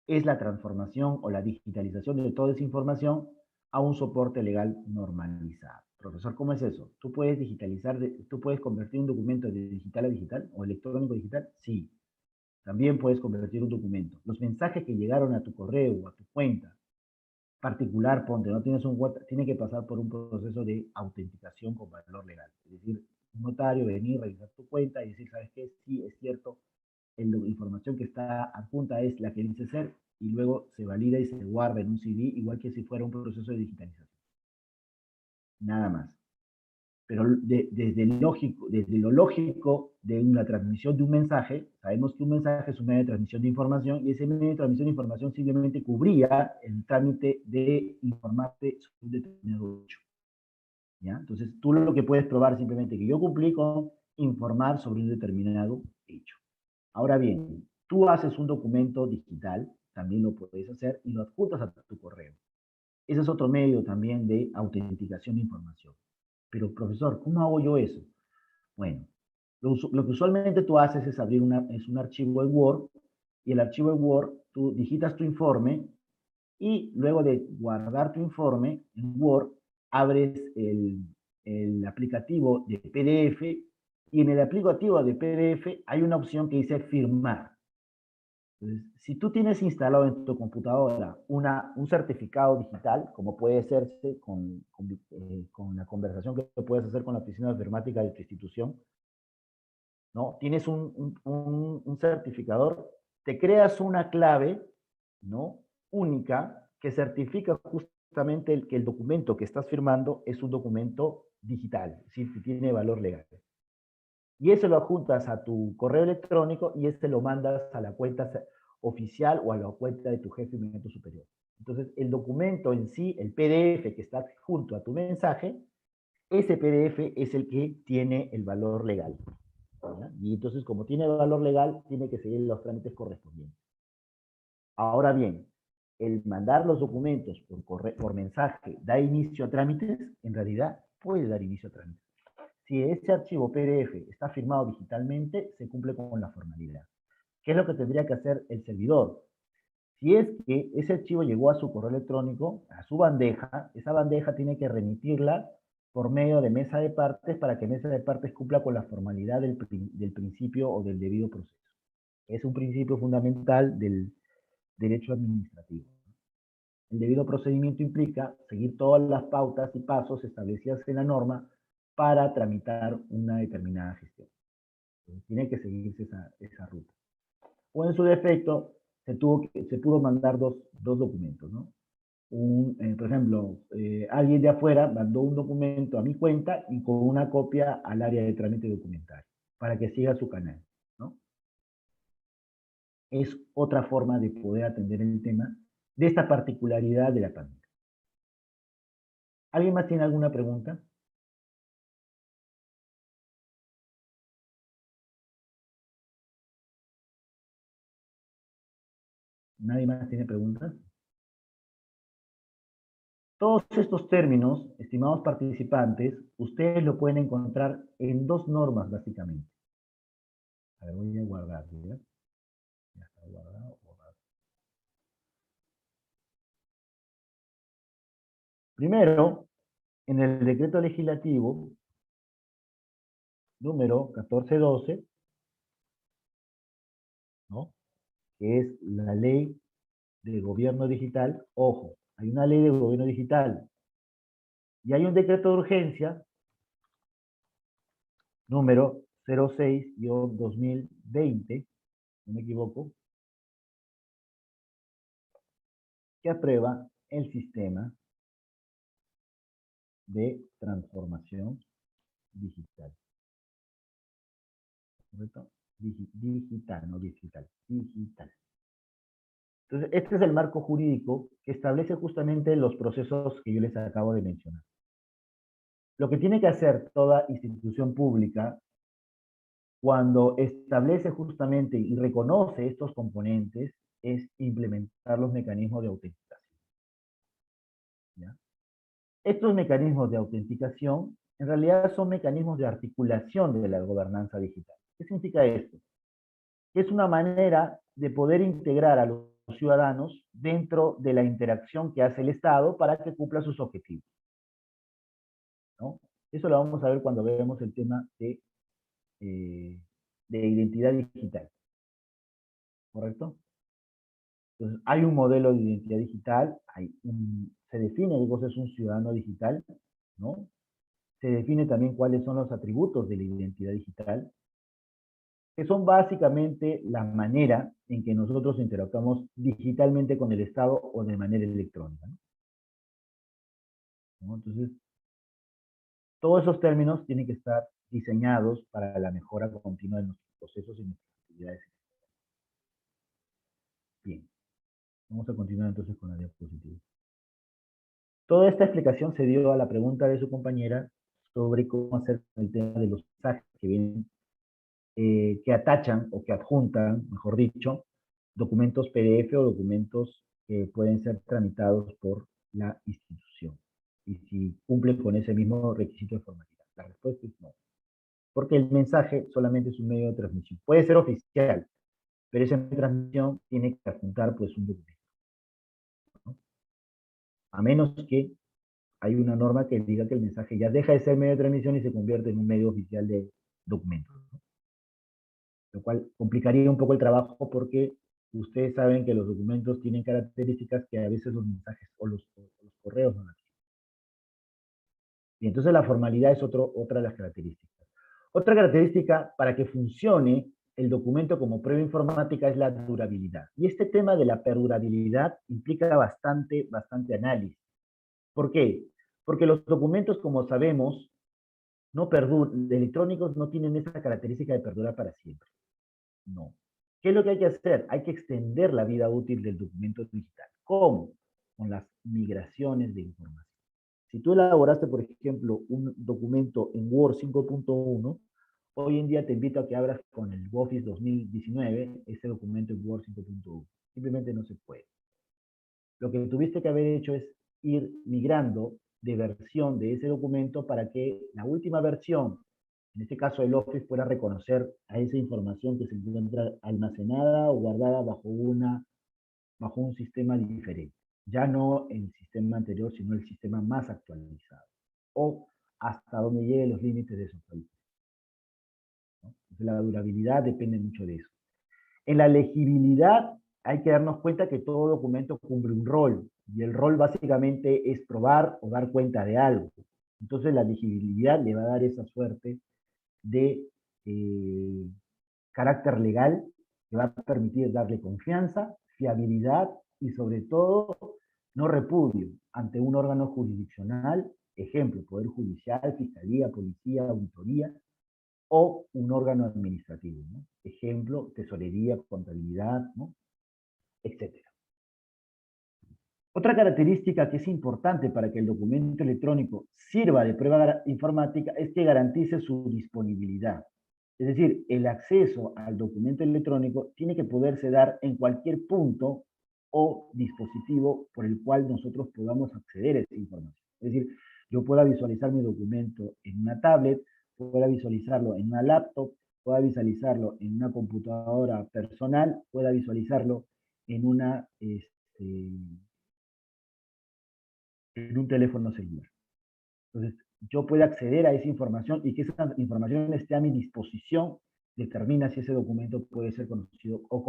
es la transformación o la digitalización de toda esa información a un soporte legal normalizado. Profesor, ¿cómo es eso? ¿Tú puedes digitalizar, tú puedes convertir un documento de digital a digital o electrónico a digital? Sí. También puedes convertir un documento. Los mensajes que llegaron a tu correo o a tu cuenta particular, ponte, no tienes un WhatsApp, tiene que pasar por un proceso de autenticación con valor legal. Es decir, un notario venir, revisar tu cuenta y decir, ¿sabes qué? Sí, es cierto, la información que está adjunta es la que dice ser y luego se valida y se guarda en un CD, igual que si fuera un proceso de digitalización. Nada más. Pero desde lo lógico de una transmisión de un mensaje, sabemos que un mensaje es un medio de transmisión de información y ese medio de transmisión de información simplemente cubría el trámite de informarte sobre un determinado hecho. ¿Ya? Entonces, tú lo que puedes probar simplemente que yo cumplí con informar sobre un determinado hecho. Ahora bien, tú haces un documento digital, también lo puedes hacer y lo adjuntas a tu correo. Ese es otro medio también de autenticación de información. Pero, profesor, ¿cómo hago yo eso? Bueno, lo que usualmente tú haces es abrir un archivo en Word y el archivo en Word, tú digitas tu informe y luego de guardar tu informe en Word, abres el aplicativo de PDF y en el aplicativo de PDF hay una opción que dice firmar. Entonces, si tú tienes instalado en tu computadora un certificado digital, como puede serse con la conversación que puedes hacer con la oficina de informática de tu institución, ¿no? Tienes un certificador, te creas una clave, ¿no? Única que certifica justamente que el documento que estás firmando es un documento digital, es decir, que tiene valor legal. Y ese lo adjuntas a tu correo electrónico y ese lo mandas a la cuenta oficial o a la cuenta de tu jefe de mando superior. Entonces, el documento en sí, el PDF que está junto a tu mensaje, ese PDF es el que tiene el valor legal. ¿Ya? Y entonces, como tiene valor legal, tiene que seguir los trámites correspondientes. Ahora bien, el mandar los documentos por mensaje da inicio a trámites, en realidad puede dar inicio a trámites. Si ese archivo PDF está firmado digitalmente, se cumple con la formalidad. ¿Qué es lo que tendría que hacer el servidor? Si es que ese archivo llegó a su correo electrónico, a su bandeja, esa bandeja tiene que remitirla por medio de mesa de partes para que mesa de partes cumpla con la formalidad del principio o del debido proceso. Es un principio fundamental del derecho administrativo. El debido procedimiento implica seguir todas las pautas y pasos establecidas en la norma para tramitar una determinada gestión. Entonces, tiene que seguirse esa ruta. O en su defecto, se pudo mandar dos documentos, ¿no? Por ejemplo, alguien de afuera mandó un documento a mi cuenta y con una copia al área de trámite documentario para que siga su canal, ¿no? Es otra forma de poder atender el tema de esta particularidad de la pandemia. ¿Alguien más tiene alguna pregunta? ¿Nadie más tiene preguntas? Todos estos términos, estimados participantes, ustedes lo pueden encontrar en dos normas, básicamente. A ver, voy a guardar, ¿ya? Ya está guardado. Primero, en el decreto legislativo número 1412, ¿no? Que es la ley de gobierno digital. Ojo, hay una ley de gobierno digital y hay un decreto de urgencia número 06-2020, no me equivoco, que aprueba el sistema de transformación digital. ¿Correcto? Digital, no digital, digital. Entonces, este es el marco jurídico que establece justamente los procesos que yo les acabo de mencionar. Lo que tiene que hacer toda institución pública cuando establece justamente y reconoce estos componentes es implementar los mecanismos de autenticación. ¿Ya? Estos mecanismos de autenticación en realidad son mecanismos de articulación de la gobernanza digital. ¿Qué significa esto? Es una manera de poder integrar a los ciudadanos dentro de la interacción que hace el Estado para que cumpla sus objetivos, ¿no? Eso lo vamos a ver cuando veamos el tema de identidad digital, ¿correcto? Entonces, hay un modelo de identidad digital, se define que cosa es un ciudadano digital, ¿no? Se define también cuáles son los atributos de la identidad digital, que son básicamente la manera en que nosotros interactuamos digitalmente con el Estado o de manera electrónica, ¿no? Entonces, todos esos términos tienen que estar diseñados para la mejora continua de nuestros procesos y nuestras actividades. Bien, vamos a continuar entonces con la diapositiva. Toda esta explicación se dio a la pregunta de su compañera sobre cómo hacer el tema de los mensajes que vienen, que atachan o que adjuntan, mejor dicho, documentos PDF o documentos que pueden ser tramitados por la institución. Y si cumplen con ese mismo requisito de formalidad. La respuesta es no. Porque el mensaje solamente es un medio de transmisión. Puede ser oficial, pero esa transmisión tiene que adjuntar pues un documento, ¿no? A menos que hay una norma que diga que el mensaje ya deja de ser medio de transmisión y se convierte en un medio oficial de documentos, ¿no? Lo cual complicaría un poco el trabajo porque ustedes saben que los documentos tienen características que a veces los mensajes o los correos no tienen. Y entonces la formalidad es otra de las características. Otra característica para que funcione el documento como prueba informática es la durabilidad. Y este tema de la perdurabilidad implica bastante análisis. ¿Por qué? Porque los documentos, como sabemos, electrónicos no tienen esa característica de perdurar para siempre. No. ¿Qué es lo que hay que hacer? Hay que extender la vida útil del documento digital. ¿Cómo? Con las migraciones de información. Si tú elaboraste, por ejemplo, un documento en Word 5.1, hoy en día te invito a que abras con el Office 2019 ese documento en Word 5.1. Simplemente no se puede. Lo que tuviste que haber hecho es ir migrando de versión de ese documento para que la última versión, en este caso el Office, pueda reconocer a esa información que se encuentra almacenada o guardada bajo un sistema diferente. Ya no el sistema anterior, sino el sistema más actualizado. O hasta donde lleguen los límites de su actualización, ¿no? Entonces, la durabilidad depende mucho de eso. En la legibilidad hay que darnos cuenta que todo documento cumple un rol, y el rol básicamente es probar o dar cuenta de algo. Entonces la legibilidad le va a dar esa suerte de carácter legal que va a permitir darle confianza, fiabilidad y sobre todo no repudio ante un órgano jurisdiccional, ejemplo, Poder Judicial, Fiscalía, Policía, Auditoría, o un órgano administrativo, ¿no? Ejemplo, Tesorería, Contabilidad, ¿no? Etcétera. Otra característica que es importante para que el documento electrónico sirva de prueba informática es que garantice su disponibilidad. Es decir, el acceso al documento electrónico tiene que poderse dar en cualquier punto o dispositivo por el cual nosotros podamos acceder a esa información. Es decir, yo pueda visualizar mi documento en una tablet, pueda visualizarlo en una laptop, pueda visualizarlo en una computadora personal, pueda visualizarlo en en un teléfono celular. Entonces, yo puedo acceder a esa información y que esa información esté a mi disposición, determina si ese documento puede ser conocido o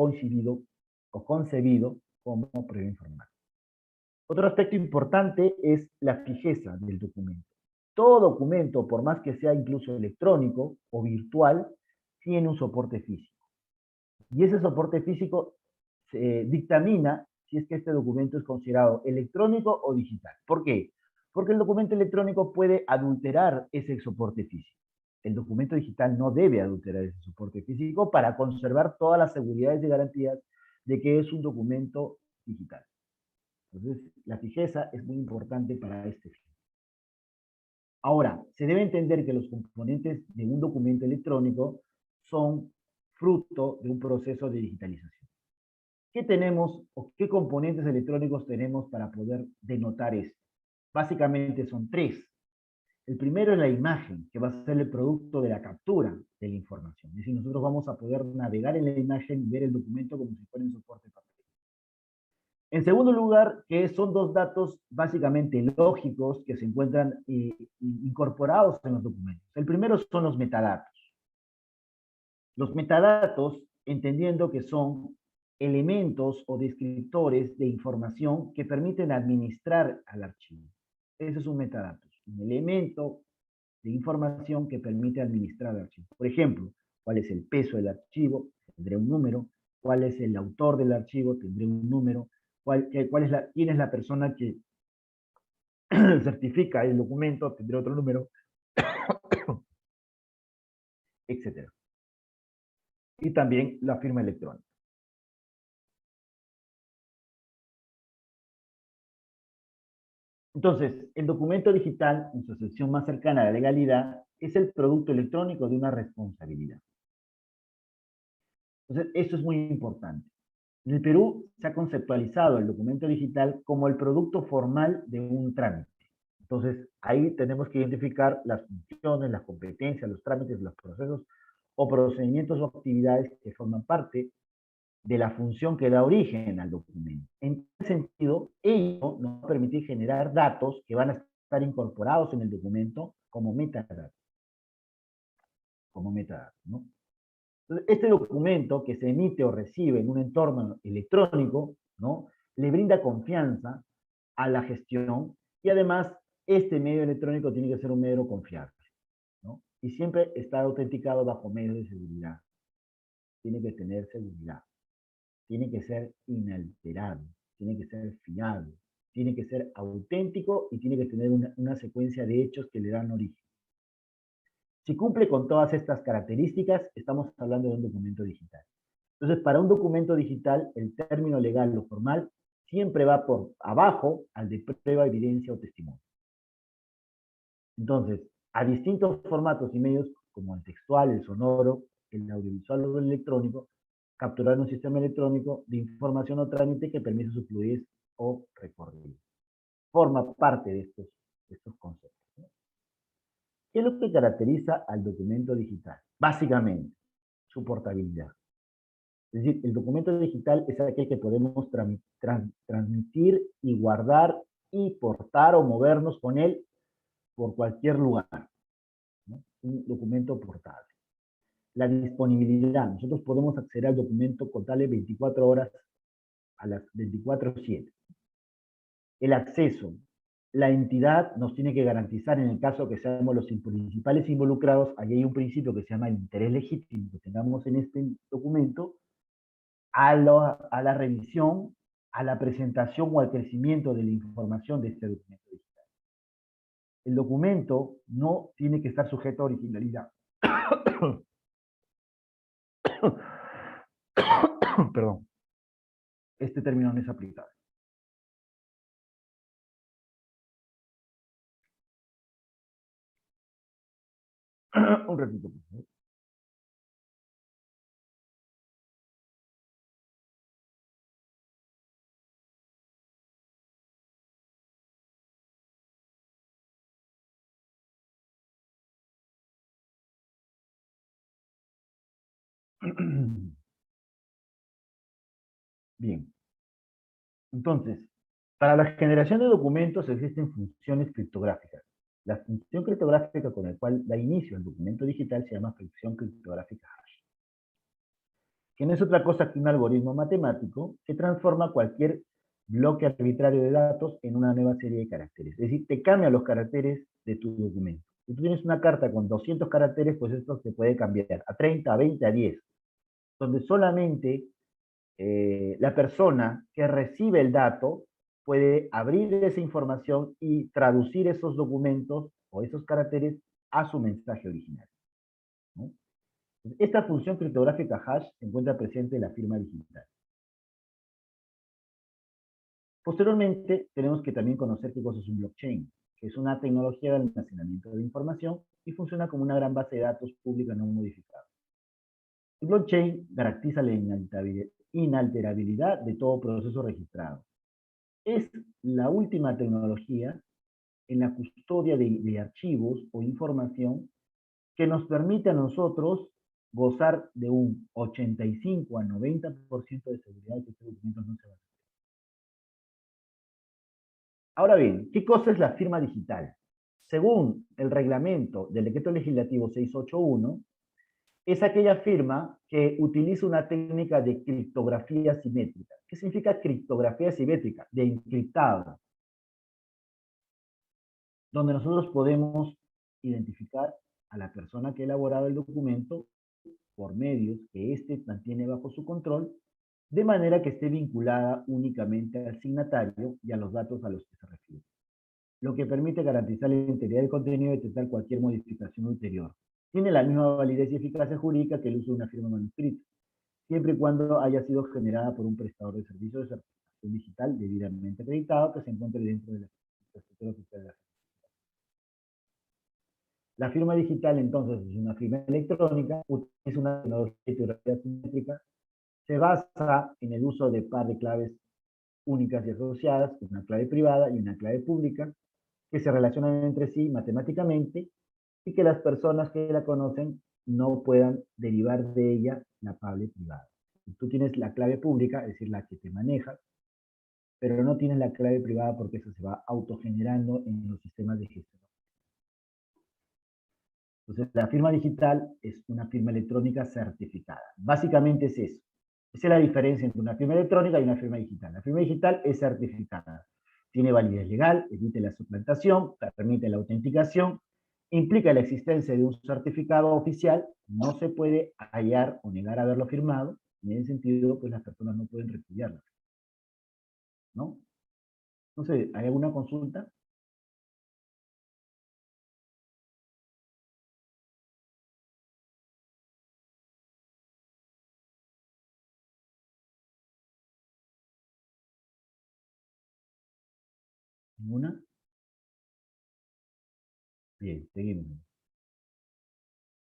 concebido como prueba informática. Otro aspecto importante es la fijeza del documento. Todo documento, por más que sea incluso electrónico o virtual, tiene un soporte físico. Y ese soporte físico se dictamina si es que este documento es considerado electrónico o digital. ¿Por qué? Porque el documento electrónico puede adulterar ese soporte físico. El documento digital no debe adulterar ese soporte físico para conservar todas las seguridades y garantías de que es un documento digital. Entonces, la fijeza es muy importante para este fin. Ahora, se debe entender que los componentes de un documento electrónico son fruto de un proceso de digitalización. ¿Qué tenemos o qué componentes electrónicos tenemos para poder denotar esto? Básicamente son tres. El primero es la imagen, que va a ser el producto de la captura de la información. Es decir, nosotros vamos a poder navegar en la imagen y ver el documento como si fuera en soporte papel. En segundo lugar, que son dos datos básicamente lógicos que se encuentran incorporados en los documentos. El primero son los metadatos. Los metadatos, entendiendo que son elementos o descriptores de información que permiten administrar al archivo. Ese es un metadato, un elemento de información que permite administrar el archivo. Por ejemplo, cuál es el peso del archivo, tendré un número, cuál es el autor del archivo, tendré un número, quién es la persona que certifica el documento, tendré otro número, etc. Y también la firma electrónica. Entonces, el documento digital, en su acepción más cercana a la legalidad, es el producto electrónico de una responsabilidad. Entonces, eso es muy importante. En el Perú se ha conceptualizado el documento digital como el producto formal de un trámite. Entonces, ahí tenemos que identificar las funciones, las competencias, los trámites, los procesos o procedimientos o actividades que forman parte de la función que da origen al documento. En ese sentido, ello nos va a permitir generar datos que van a estar incorporados en el documento como metadatos. ¿No? Entonces, este documento que se emite o recibe en un entorno electrónico, ¿no?, le brinda confianza a la gestión y además este medio electrónico tiene que ser un medio confiable, ¿no? Y siempre está autenticado bajo medios de seguridad. Tiene que tener seguridad. Tiene que ser inalterable. Tiene que ser fiable. Tiene que ser auténtico y tiene que tener una secuencia de hechos que le dan origen. Si cumple con todas estas características, estamos hablando de un documento digital. Entonces, para un documento digital, el término legal o formal siempre va por abajo al de prueba, evidencia o testimonio. Entonces, a distintos formatos y medios, como el textual, el sonoro, el audiovisual o el electrónico, capturar un sistema electrónico de información o trámite que permite su fluidez o recorrido. Forma parte de estos conceptos. ¿Qué es lo que caracteriza al documento digital? Básicamente, su portabilidad. Es decir, el documento digital es aquel que podemos transmitir y guardar y portar o movernos con él por cualquier lugar, ¿no? Un documento portable. La disponibilidad. Nosotros podemos acceder al documento contable 24 horas a las 24/7. El acceso. La entidad nos tiene que garantizar, en el caso que seamos los principales involucrados, allí hay un principio que se llama el interés legítimo que tengamos en este documento, a la revisión, a la presentación o al crecimiento de la información de este documento digital. El documento no tiene que estar sujeto a originalidad. Perdón. Este término no es aplicable. Un ratito, por favor. Bien. Entonces, para la generación de documentos existen funciones criptográficas. La función criptográfica con la cual da inicio al documento digital se llama función criptográfica hash, que no es otra cosa que un algoritmo matemático que transforma cualquier bloque arbitrario de datos en una nueva serie de caracteres. Es decir, te cambia los caracteres de tu documento. Si tú tienes una carta con 200 caracteres, pues esto se puede cambiar a 30, a 20, a 10, donde solamente la persona que recibe el dato puede abrir esa información y traducir esos documentos o esos caracteres a su mensaje original, ¿no? Esta función criptográfica hash se encuentra presente en la firma digital. Posteriormente, tenemos que también conocer qué cosa es un blockchain, que es una tecnología de almacenamiento de información y funciona como una gran base de datos pública no modificada. El blockchain garantiza la inalterabilidad de todo proceso registrado. Es la última tecnología en la custodia de archivos o información que nos permite a nosotros gozar de un 85 a 90% de seguridad de que estos documentos no se van a perder. Ahora bien, ¿qué cosa es la firma digital? Según el reglamento del Decreto Legislativo 681, es aquella firma que utiliza una técnica de criptografía simétrica. ¿Qué significa criptografía simétrica? De encriptado, donde nosotros podemos identificar a la persona que ha elaborado el documento por medios que éste mantiene bajo su control, de manera que esté vinculada únicamente al signatario y a los datos a los que se refiere, lo que permite garantizar la integridad del contenido y detectar cualquier modificación ulterior. Tiene la misma validez y eficacia jurídica que el uso de una firma manuscrita, siempre y cuando haya sido generada por un prestador de servicios de certificación digital debidamente acreditado que se encuentre dentro de la infraestructura oficial de la firma. La firma digital, entonces, es una firma electrónica, utiliza una tecnología de criptografía simétrica, se basa en el uso de par de claves únicas y asociadas, una clave privada y una clave pública, que se relacionan entre sí matemáticamente y que las personas que la conocen no puedan derivar de ella la clave privada. Si tú tienes la clave pública, es decir, la que te maneja, pero no tienes la clave privada porque eso se va autogenerando en los sistemas de gestión. Entonces, la firma digital es una firma electrónica certificada. Básicamente es eso. Esa es la diferencia entre una firma electrónica y una firma digital. La firma digital es certificada. Tiene validez legal, evita la suplantación, permite la autenticación, implica la existencia de un certificado oficial, no se puede hallar o negar haberlo firmado, y en ese sentido, pues las personas no pueden repudiarlo, ¿no? No sé, ¿hay alguna consulta? ¿Ninguna? Bien, seguimos.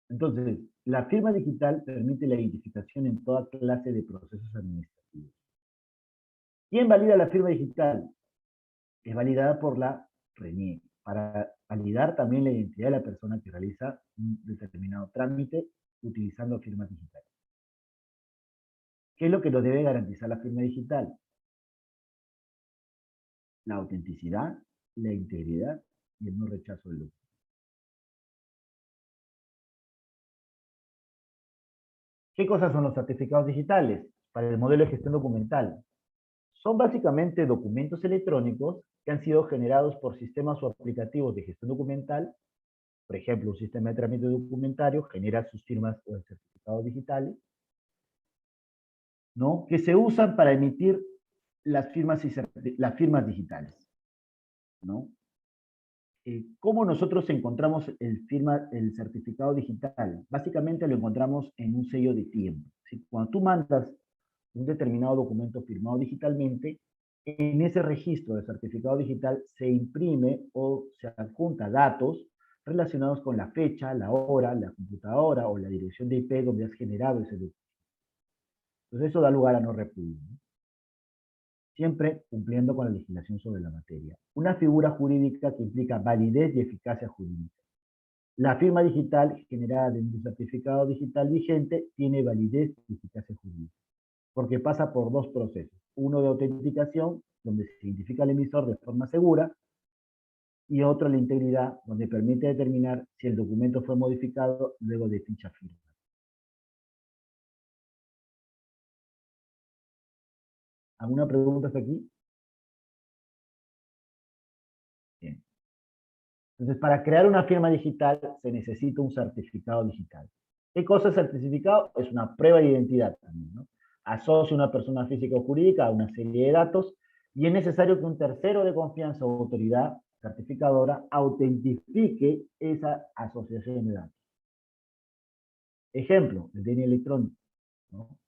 Entonces, la firma digital permite la identificación en toda clase de procesos administrativos. ¿Quién valida la firma digital? Es validada por la RENIEC, para validar también la identidad de la persona que realiza un determinado trámite utilizando firmas digitales. ¿Qué es lo que nos debe garantizar la firma digital? La autenticidad, la integridad y el no rechazo del documento. ¿Qué cosas son los certificados digitales para el modelo de gestión documental? Son básicamente documentos electrónicos que han sido generados por sistemas o aplicativos de gestión documental. Por ejemplo, un sistema de trámite documentario genera sus firmas o certificados digitales, ¿no? Que se usan para emitir las firmas digitales, ¿no? ¿Cómo nosotros encontramos el certificado digital? Básicamente lo encontramos en un sello de tiempo. ¿Sí? Cuando tú mandas un determinado documento firmado digitalmente, en ese registro de certificado digital se imprime o se adjunta datos relacionados con la fecha, la hora, la computadora o la dirección de IP donde has generado ese documento. Entonces eso da lugar a no repudio, ¿no? Siempre cumpliendo con la legislación sobre la materia. Una figura jurídica que implica validez y eficacia jurídica. La firma digital generada en el certificado digital vigente tiene validez y eficacia jurídica, porque pasa por dos procesos. Uno de autenticación, donde se identifica al emisor de forma segura, y otro la integridad, donde permite determinar si el documento fue modificado luego de dicha firma. ¿Alguna pregunta hasta aquí? Bien. Entonces, para crear una firma digital se necesita un certificado digital. ¿Qué cosa es certificado? Es una prueba de identidad también, ¿no? Asocia una persona física o jurídica a una serie de datos y es necesario que un tercero de confianza o autoridad certificadora autentifique esa asociación de datos. Ejemplo, el DNI electrónico, ¿no?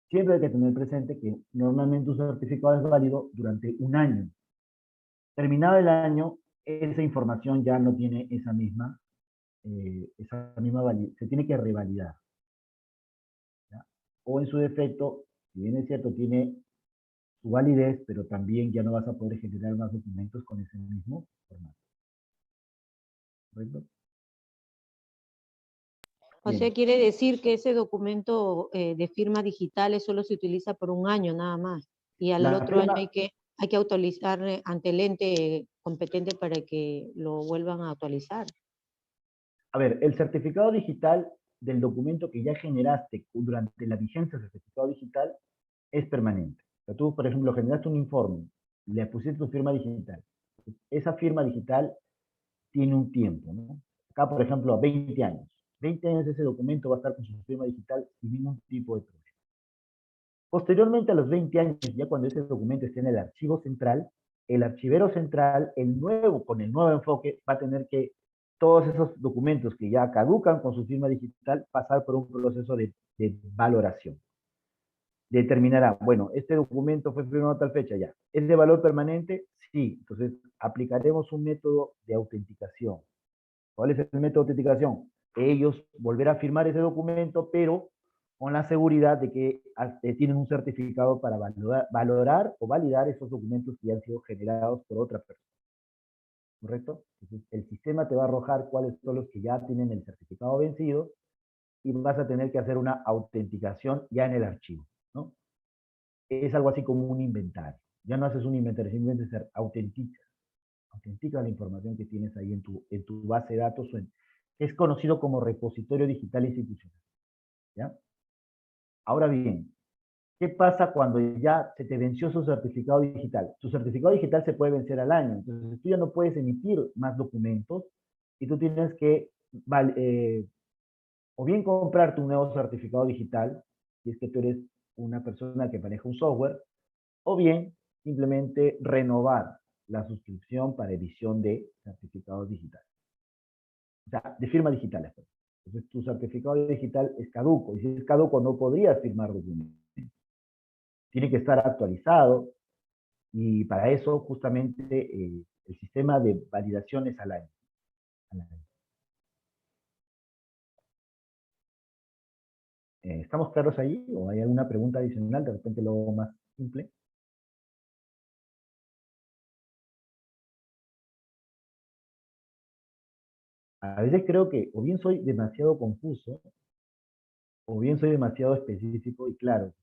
Siempre hay que tener presente que normalmente un certificado es válido durante un año. Terminado el año, esa información ya no tiene esa misma validez, se tiene que revalidar, ¿ya? O en su defecto, si bien es cierto, tiene su validez, pero también ya no vas a poder generar más documentos con ese mismo formato. ¿Correcto? O sea, Bien. quiere decir que ese documento de firma digital solo se utiliza por un año nada más. Y al La otro año firma, hay que actualizar ante el ente competente para que lo vuelvan a actualizar. a ver, el certificado digital del documento que ya generaste durante la vigencia del certificado digital es permanente. O sea, tú, por ejemplo, generaste un informe, le pusiste tu firma digital. Esa firma digital tiene un tiempo, ¿no? Acá, por ejemplo, 20 años. 20 años ese documento va a estar con su firma digital sin ningún tipo de problema. Posteriormente a los 20 años, ya cuando ese documento esté en el archivo central, el archivero central, con el nuevo enfoque, va a tener que todos esos documentos que ya caducan con su firma digital, pasar por un proceso de valoración. Determinará, bueno, este documento fue firmado a tal fecha ya. ¿Es de valor permanente? Sí. Entonces, aplicaremos un método de autenticación. ¿Cuál es el método de autenticación? Ellos volver a firmar ese documento, pero con la seguridad de que tienen un certificado para valorar o validar esos documentos que ya han sido generados por otra persona. ¿Correcto? Entonces, el sistema te va a arrojar cuáles son los que ya tienen el certificado vencido y vas a tener que hacer una autenticación ya en el archivo, ¿no? Es algo así como un inventario. Ya no haces un inventario, simplemente autentica la información que tienes ahí en tu base de datos, es conocido como repositorio digital institucional, ¿ya? Ahora bien, ¿qué pasa cuando ya se te venció su certificado digital? Tu certificado digital se puede vencer al año, entonces tú ya no puedes emitir más documentos y tú tienes que o bien comprar tu nuevo certificado digital, si es que tú eres una persona que maneja un software, o bien simplemente renovar la suscripción para edición de certificados digitales. O sea, de firma digital. Entonces, tu certificado digital es caduco, y si es caduco no podrías firmar documentos. Tiene que estar actualizado, y para eso justamente el sistema de validación es al año. ¿Estamos claros ahí? ¿O hay alguna pregunta adicional? De repente lo más simple. A veces creo que o bien soy demasiado confuso, o bien soy demasiado específico, y claro,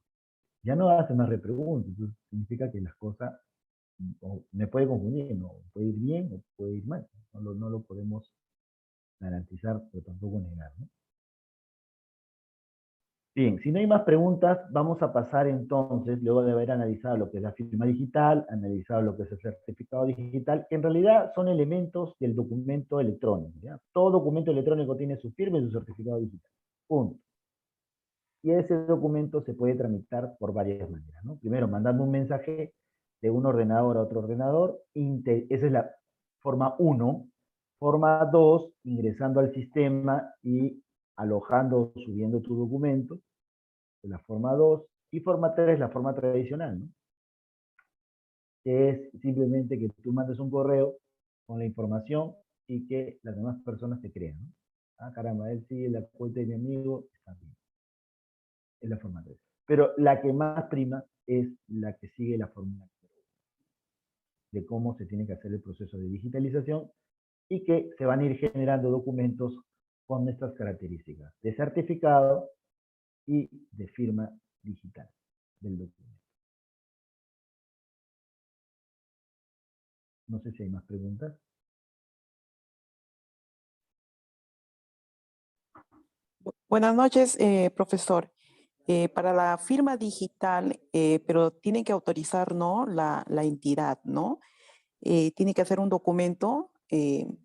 ya no hace más repreguntas, entonces significa que las cosas o me puede confundir, ¿no? Puede ir bien o puede ir mal, no lo podemos garantizar, pero tampoco negar, ¿no? Bien, si no hay más preguntas, vamos a pasar entonces, luego de haber analizado lo que es la firma digital, analizado lo que es el certificado digital, que en realidad son elementos del documento electrónico, ¿ya? Todo documento electrónico tiene su firma y su certificado digital. Punto. Y ese documento se puede tramitar por varias maneras, ¿no? Primero, mandando un mensaje de un ordenador a otro ordenador, esa es la forma 1. Forma 2, ingresando al sistema y alojando, subiendo tu documento, la forma 2. Y forma 3, la forma tradicional, ¿no? Que es simplemente que tú mandes un correo con la información y que las demás personas te crean, ¿no? Ah, caramba, él sigue la cuenta de mi amigo, está bien. Es la forma 3. Pero la que más prima es la que sigue la fórmula de cómo se tiene que hacer el proceso de digitalización y que se van a ir generando documentos con estas características de certificado y de firma digital del documento. No sé si hay más preguntas. Buenas noches, profesor. Para la firma digital, pero tiene que autorizar, ¿no? La entidad, ¿no? Tiene que hacer un documento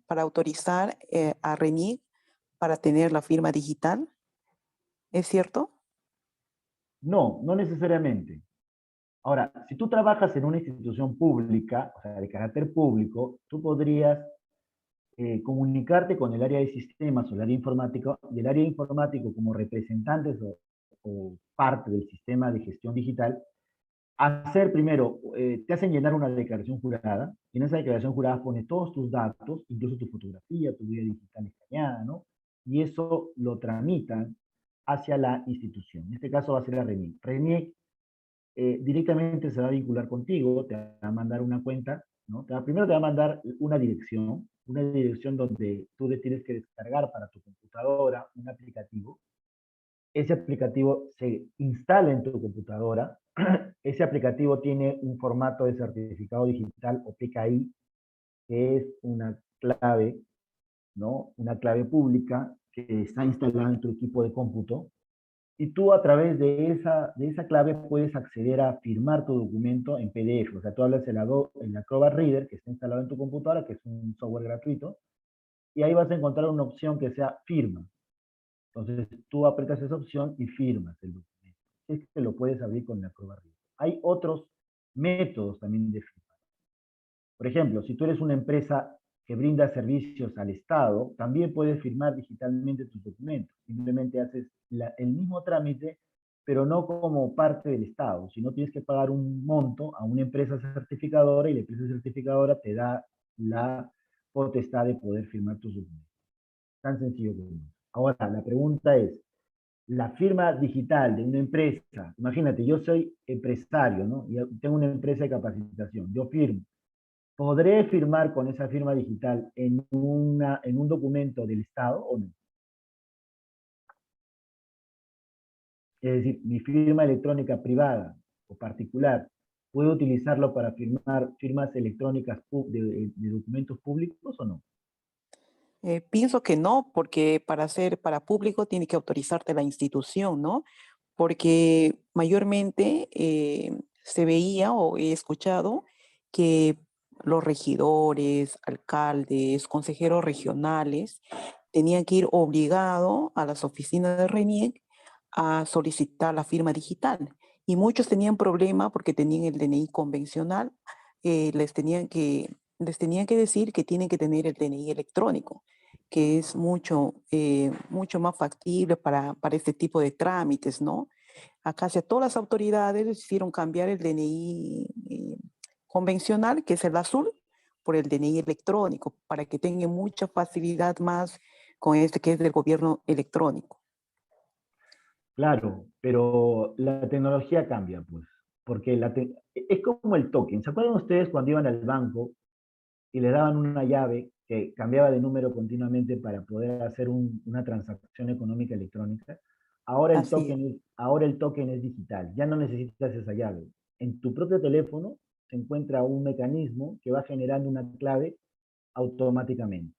para autorizar a RENIEC para tener la firma digital. ¿Es cierto? No, no necesariamente. Ahora, si tú trabajas en una institución pública, o sea, de carácter público, tú podrías comunicarte con el área de sistemas o el área informática, y el área informático como representantes o parte del sistema de gestión digital, hacer primero, te hacen llenar una declaración jurada, y en esa declaración jurada pone todos tus datos, incluso tu fotografía, tu huella digital escaneada, ¿no? Y eso lo tramitan hacia la institución. En este caso va a ser la RENIEC. RENIEC directamente se va a vincular contigo, te va a mandar una cuenta, ¿no? Primero te va a mandar una dirección donde tú le tienes que descargar para tu computadora un aplicativo. Ese aplicativo se instala en tu computadora. Ese aplicativo tiene un formato de certificado digital o PKI, que es una clave, ¿no? Una clave pública que está instalada en tu equipo de cómputo. Y tú a través de esa clave puedes acceder a firmar tu documento en PDF. O sea, tú hablas en la Acrobat Reader, que está instalado en tu computadora, que es un software gratuito, y ahí vas a encontrar una opción que sea firma. Entonces, tú aprietas esa opción y firmas el documento. Es que lo puedes abrir con la Acrobat Reader. Hay otros métodos también de firma. Por ejemplo, si tú eres una empresa que brinda servicios al Estado, también puedes firmar digitalmente tus documentos. Simplemente haces el mismo trámite, pero no como parte del Estado, sino tienes que pagar un monto a una empresa certificadora y la empresa certificadora te da la potestad de poder firmar tus documentos. Tan sencillo como eso. Ahora, la pregunta es, la firma digital de una empresa, imagínate, yo soy empresario, ¿no? Y tengo una empresa de capacitación, yo firmo. ¿Podré firmar con esa firma digital en un documento del Estado o no? Es decir, mi firma electrónica privada o particular, ¿puedo utilizarlo para firmar firmas electrónicas de documentos públicos o no? Pienso que no, porque para público tiene que autorizarte la institución, ¿no? Porque mayormente se veía o he escuchado que los regidores, alcaldes, consejeros regionales tenían que ir obligado a las oficinas de RENIEC a solicitar la firma digital. Y muchos tenían problema porque tenían el DNI convencional, les tenían que decir que tienen que tener el DNI electrónico, que es mucho más factible para este tipo de trámites, ¿no? Acá todas las autoridades hicieron cambiar el DNI convencional, que es el azul, por el DNI electrónico, para que tengan mucha facilidad más con este que es del gobierno electrónico. Claro, pero la tecnología cambia, pues, porque es como el token. ¿Se acuerdan ustedes cuando iban al banco y les daban una llave que cambiaba de número continuamente para poder hacer una transacción económica electrónica? Así es. Ahora el token es digital, ya no necesitas esa llave. En tu propio teléfono se encuentra un mecanismo que va generando una clave automáticamente.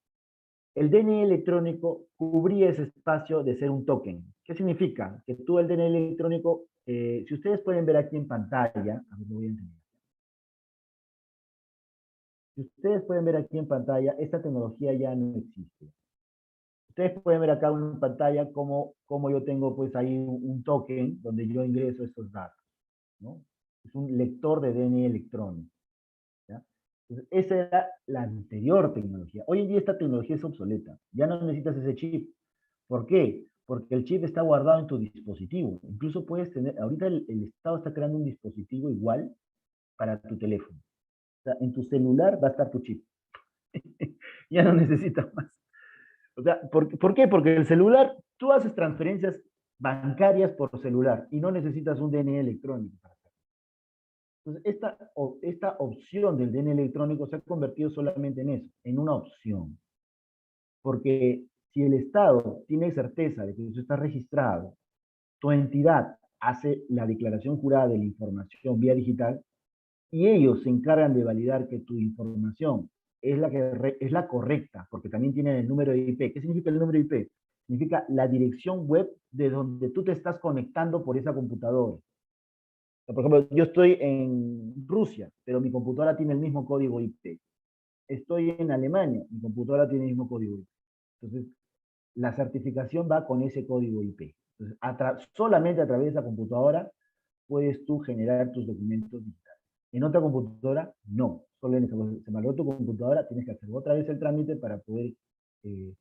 El DNI electrónico cubría ese espacio de ser un token. ¿Qué significa? Que tú el DNI electrónico, si ustedes pueden ver aquí en pantalla, a ver, lo voy a enseñar. Si ustedes pueden ver aquí en pantalla, esta tecnología ya no existe. Ustedes pueden ver acá en pantalla cómo yo tengo pues ahí un token donde yo ingreso estos datos, ¿no? Es un lector de DNI electrónico, ¿ya? Entonces, esa era la anterior tecnología. Hoy en día esta tecnología es obsoleta. Ya no necesitas ese chip. ¿Por qué? Porque el chip está guardado en tu dispositivo. Incluso puedes tener, ahorita el Estado está creando un dispositivo igual para tu teléfono. O sea, en tu celular va a estar tu chip. Ya no necesitas más. O sea, ¿por qué? Porque el celular, tú haces transferencias bancarias por celular y no necesitas un DNI electrónico para hacerlo. Entonces, esta opción del DNI electrónico se ha convertido solamente en eso, en una opción. Porque si el Estado tiene certeza de que eso está registrado, tu entidad hace la declaración jurada de la información vía digital y ellos se encargan de validar que tu información es es la correcta, porque también tienen el número de IP. ¿Qué significa el número de IP? Significa la dirección web de donde tú te estás conectando por esa computadora. Por ejemplo, yo estoy en Rusia, pero mi computadora tiene el mismo código IP. Estoy en Alemania, mi computadora tiene el mismo código IP. Entonces, la certificación va con ese código IP. Entonces, solamente a través de esa computadora puedes tú generar tus documentos digitales. En otra computadora, no. Solo en esa, se malogró tu computadora, tienes que hacer otra vez el trámite para poder eh,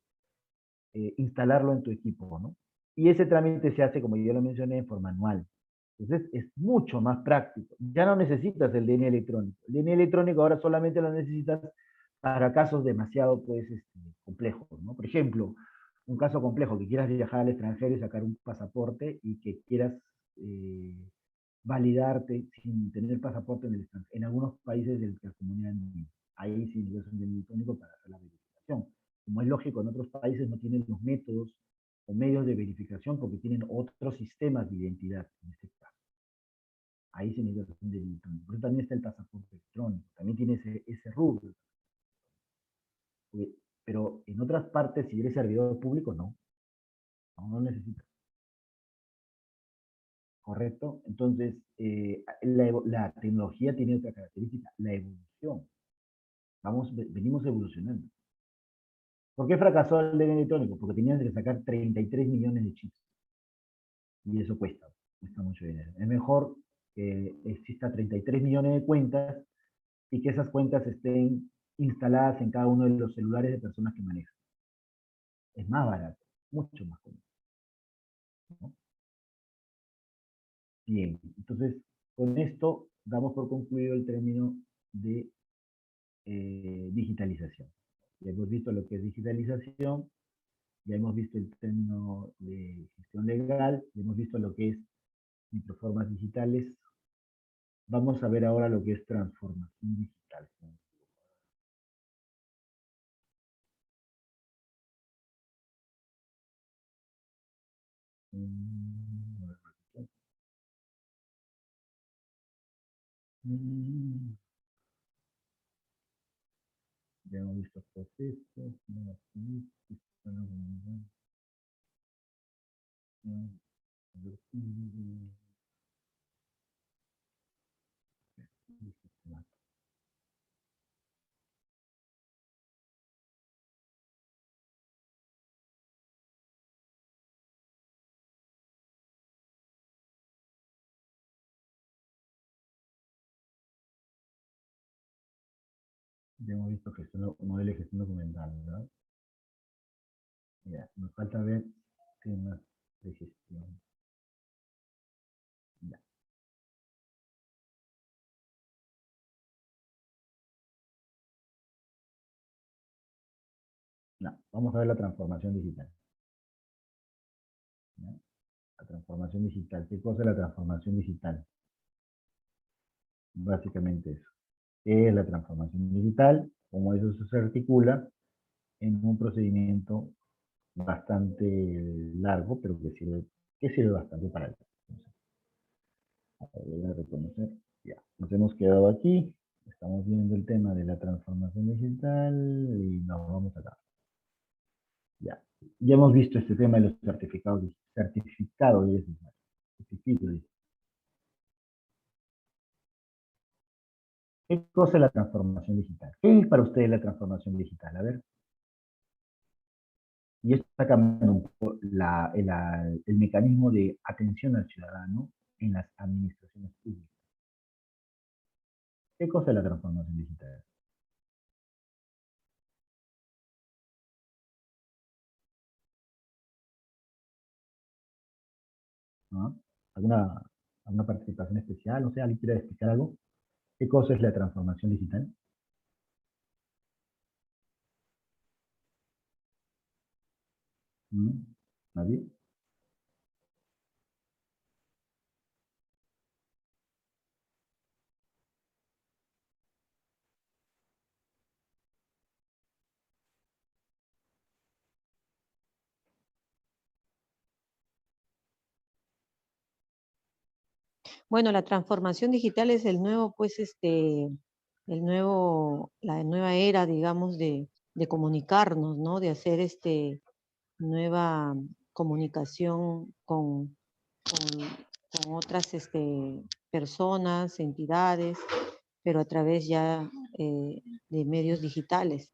instalarlo en tu equipo, ¿no? Y ese trámite se hace, como yo lo mencioné, en forma manual. Entonces, es mucho más práctico. Ya no necesitas el DNI electrónico. El DNI electrónico ahora solamente lo necesitas para casos demasiado, pues, complejos, ¿no? Por ejemplo, un caso complejo, que quieras viajar al extranjero y sacar un pasaporte y que quieras validarte sin tener pasaporte en el extranjero, en algunos países de la comunidad andina. Ahí sí necesitas un DNI electrónico para hacer la verificación. Como es lógico, en otros países no tienen los métodos o medios de verificación porque tienen otros sistemas de identidad, en este caso. Ahí se necesita un DNI electrónico. Por eso también está el pasaporte electrónico, también tiene ese rubro. Pero en otras partes, si eres servidor público, no necesitas. ¿Correcto? Entonces, la tecnología tiene otra característica, la evolución. Venimos evolucionando. ¿Por qué fracasó el DNI electrónico? Porque tenían que sacar 33 millones de chips. Y eso cuesta mucho dinero. Es mejor que exista 33 millones de cuentas y que esas cuentas estén instaladas en cada uno de los celulares de personas que manejan. Es más barato, mucho más cómodo, ¿no? Bien, entonces con esto damos por concluido el término de digitalización. Ya hemos visto lo que es digitalización, ya hemos visto el término de gestión legal, ya hemos visto lo que es microformas digitales. Vamos a ver ahora lo que es transformación digital. Ya hemos visto procesos, ya hemos visto modelo de gestión documental, ¿verdad? Ya, nos falta ver temas de gestión. Ya. No, vamos a ver la transformación digital. ¿Ya? La transformación digital. ¿Qué cosa es la transformación digital? Básicamente eso. ¿Qué es la transformación digital? Cómo eso se articula en un procedimiento bastante largo, pero que sirve bastante para el. Voy a reconocer. Ya, nos hemos quedado aquí. Estamos viendo el tema de la transformación digital y nos vamos acá. Ya. Ya hemos visto este tema de los certificados digitales. ¿Qué cosa es la transformación digital? ¿Qué es para ustedes la transformación digital? A ver. Y esto está cambiando un poco el mecanismo de atención al ciudadano en las administraciones públicas. ¿Qué cosa es la transformación digital? ¿No? ¿Alguna participación especial? No sé, ¿alguien quiere explicar algo? ¿Qué cosa es la transformación digital? ¿Mm? ¿Nadie? Bueno, la transformación digital es el nuevo, pues, la nueva era, digamos, de comunicarnos, ¿no? De hacer nueva comunicación con otras personas, entidades, pero a través ya de medios digitales.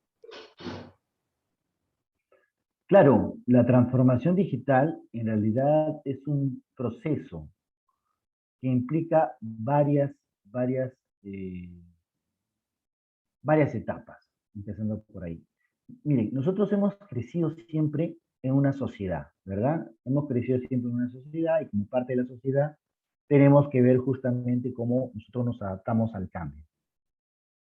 Claro, la transformación digital en realidad es un proceso que implica varias, eh, varias etapas, empezando por ahí. Miren, nosotros hemos crecido siempre en una sociedad, ¿verdad? Hemos crecido siempre en una sociedad y como parte de la sociedad tenemos que ver justamente cómo nosotros nos adaptamos al cambio.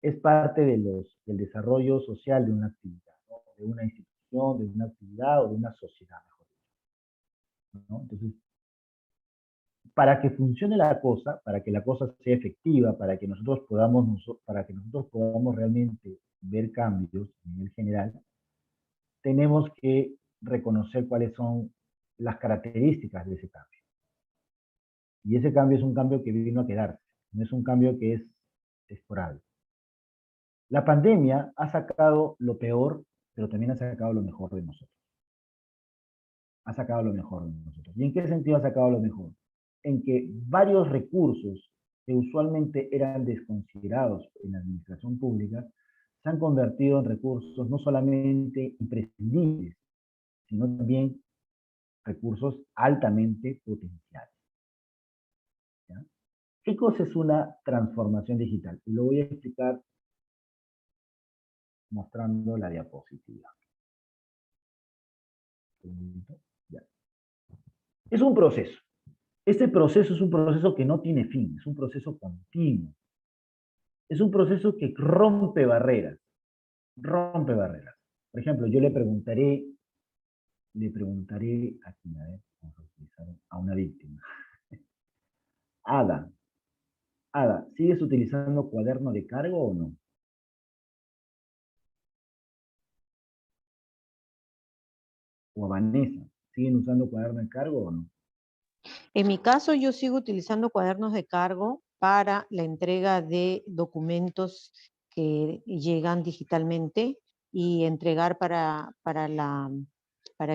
Es parte del desarrollo social de una actividad, ¿no? De una institución, de una actividad o de una sociedad, mejor dicho, ¿no? Entonces, para que funcione la cosa, para que la cosa sea efectiva, para que nosotros podamos realmente ver cambios a nivel general, tenemos que reconocer cuáles son las características de ese cambio. Y ese cambio es un cambio que vino a quedarse, no es un cambio que es esporádico. La pandemia ha sacado lo peor, pero también ha sacado lo mejor de nosotros. Ha sacado lo mejor de nosotros. ¿Y en qué sentido ha sacado lo mejor? En que varios recursos que usualmente eran desconsiderados en la administración pública se han convertido en recursos no solamente imprescindibles, sino también recursos altamente potenciales. ¿Ya? ¿Qué cosa es una transformación digital? Y lo voy a explicar mostrando la diapositiva. Ya. Es un proceso. Este proceso es un proceso que no tiene fin, es un proceso continuo. Es un proceso que rompe barreras, rompe barreras. Por ejemplo, yo le preguntaré aquí, a ver, vamos a utilizar a una víctima. Ada, Ada, ¿sigues utilizando cuaderno de cargo o no? O a Vanessa, ¿siguen usando cuaderno de cargo o no? En mi caso, yo sigo utilizando cuadernos de cargo para la entrega de documentos que llegan digitalmente y entregar para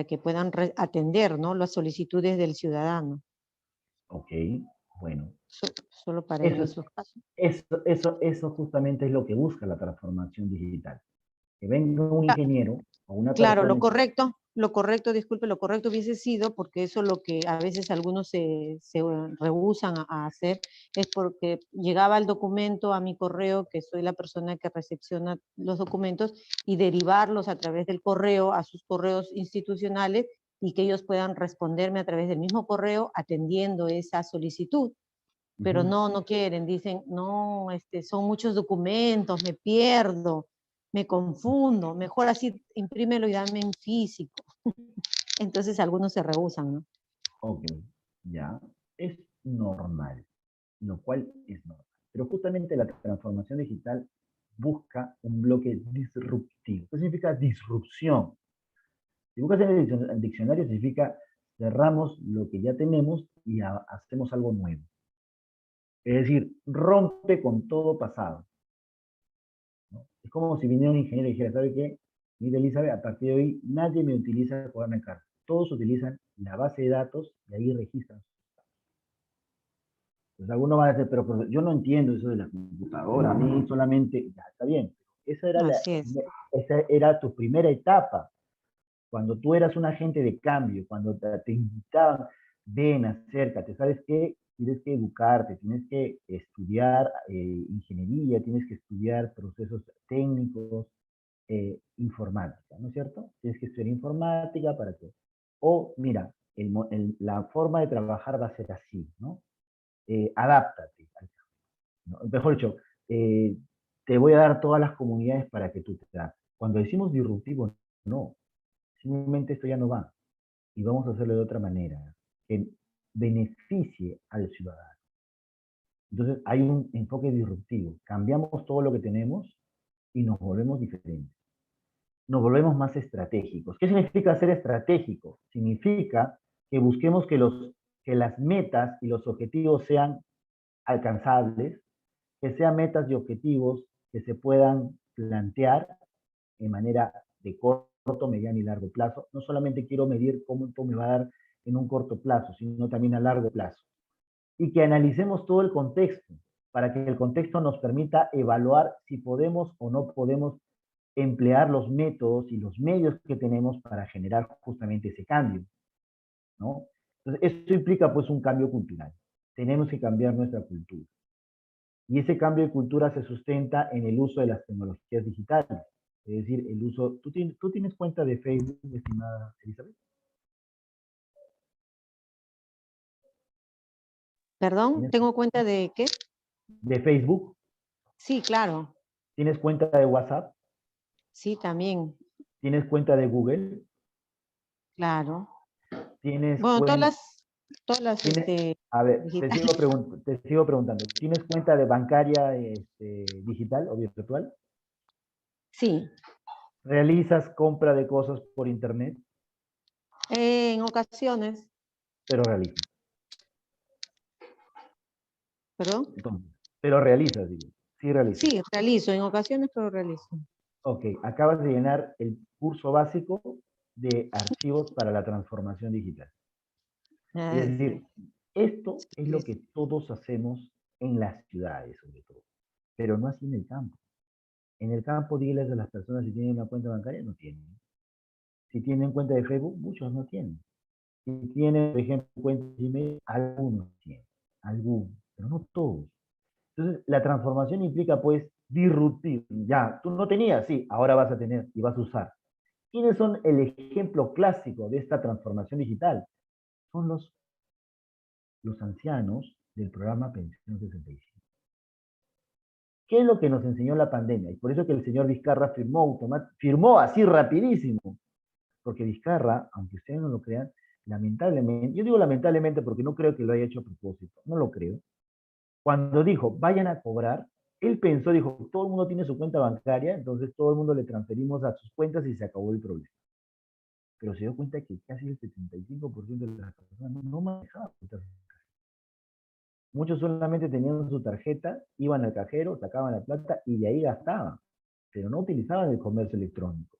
que puedan atender, ¿no? Las solicitudes del ciudadano. Ok, bueno. Solo para Eso, esos casos. eso justamente es lo que busca la transformación digital. Que venga un ingeniero o una Claro, persona. disculpe, lo correcto hubiese sido, porque eso es lo que a veces algunos se rehúsan a hacer, es porque llegaba el documento a mi correo, que soy la persona que recepciona los documentos, y derivarlos a través del correo a sus correos institucionales y que ellos puedan responderme a través del mismo correo atendiendo esa solicitud. Pero no quieren, dicen, no, son muchos documentos, me pierdo, me confundo, mejor así imprímelo y dame en físico. Entonces algunos se rehúsan, ¿no? Ok, ya, es normal, lo cual es normal. Pero justamente la transformación digital busca un bloque disruptivo. ¿Qué significa disrupción? Si buscas en el diccionario significa cerramos lo que ya tenemos y hacemos algo nuevo. Es decir, rompe con todo pasado, ¿no? Es como si viniera un ingeniero y dijera, ¿sabe qué? Mira, Elizabeth, a partir de hoy nadie me utiliza el cuaderno de carga. Todos utilizan la base de datos y ahí registran. Pues algunos van a decir, pero yo no entiendo eso de la computadora, a mí solamente, ya está bien. Así es. Esa era tu primera etapa, cuando tú eras un agente de cambio, cuando te invitaban, ven, acércate, ¿sabes qué? Tienes que educarte, tienes que estudiar ingeniería, tienes que estudiar procesos técnicos, informática, ¿no es cierto? Tienes que estudiar informática para que, o mira, la forma de trabajar va a ser así, ¿no? Adáptate, ¿no? Mejor dicho, te voy a dar todas las comunidades para que tú te adaptes. Cuando decimos disruptivo, no, simplemente esto ya no va y vamos a hacerlo de otra manera, que beneficie al ciudadano. Entonces hay un enfoque disruptivo, cambiamos todo lo que tenemos y nos volvemos diferentes. Nos volvemos más estratégicos. ¿Qué significa ser estratégico? Significa que busquemos que las metas y los objetivos sean alcanzables, que sean metas y objetivos que se puedan plantear de manera de corto, mediano y largo plazo. No solamente quiero medir cómo esto me va a dar en un corto plazo, sino también a largo plazo. Y que analicemos todo el contexto, para que el contexto nos permita evaluar si podemos o no podemos emplear los métodos y los medios que tenemos para generar justamente ese cambio, ¿no? Entonces, esto implica pues un cambio cultural. Tenemos que cambiar nuestra cultura. Y ese cambio de cultura se sustenta en el uso de las tecnologías digitales. Es decir, el uso... ¿Tú tienes cuenta de Facebook, estimada Elizabeth? Perdón, ¿Tienes ¿tengo cuenta de qué? de Facebook? Sí, claro. ¿Tienes cuenta de WhatsApp? Sí, también. ¿Tienes cuenta de Google? Claro. ¿Tienes Bueno, cuenta... todas las A ver, digitales. te sigo preguntando. ¿Tienes cuenta de bancaria digital o virtual? Sí. ¿Realizas compra de cosas por internet? En ocasiones, Pero realizas. ¿perdón? Entonces, pero realizas, digo. Sí realizas. Sí, realizo, en ocasiones, pero realizo. Ok, acabas de llenar el curso básico de archivos para la transformación digital. Es Ah, decir, esto es sí, lo que todos hacemos en las ciudades, sobre todo, pero no así en el campo. En el campo, diles a las personas si tienen una cuenta bancaria, no tienen. Si tienen cuenta de Facebook, muchos no tienen. Si tienen, por ejemplo, cuenta de Gmail, algunos tienen. Algunos, pero no todos. Entonces, la transformación implica, pues, disruptir. Ya, tú no tenías, sí, ahora vas a tener y vas a usar. ¿Quiénes son el ejemplo clásico de esta transformación digital? Son los ancianos del programa Pensión 65. ¿Qué es lo que nos enseñó la pandemia? Y por eso que el señor Vizcarra firmó así rapidísimo. Porque Vizcarra, aunque ustedes no lo crean, lamentablemente, yo digo lamentablemente porque no creo que lo haya hecho a propósito, no lo creo. Cuando dijo, vayan a cobrar, él pensó, dijo, todo el mundo tiene su cuenta bancaria, entonces todo el mundo le transferimos a sus cuentas y se acabó el problema. Pero se dio cuenta que casi el 75% de las personas no manejaban cuentas bancarias. Muchos solamente tenían su tarjeta, iban al cajero, sacaban la plata y de ahí gastaban, pero no utilizaban el comercio electrónico.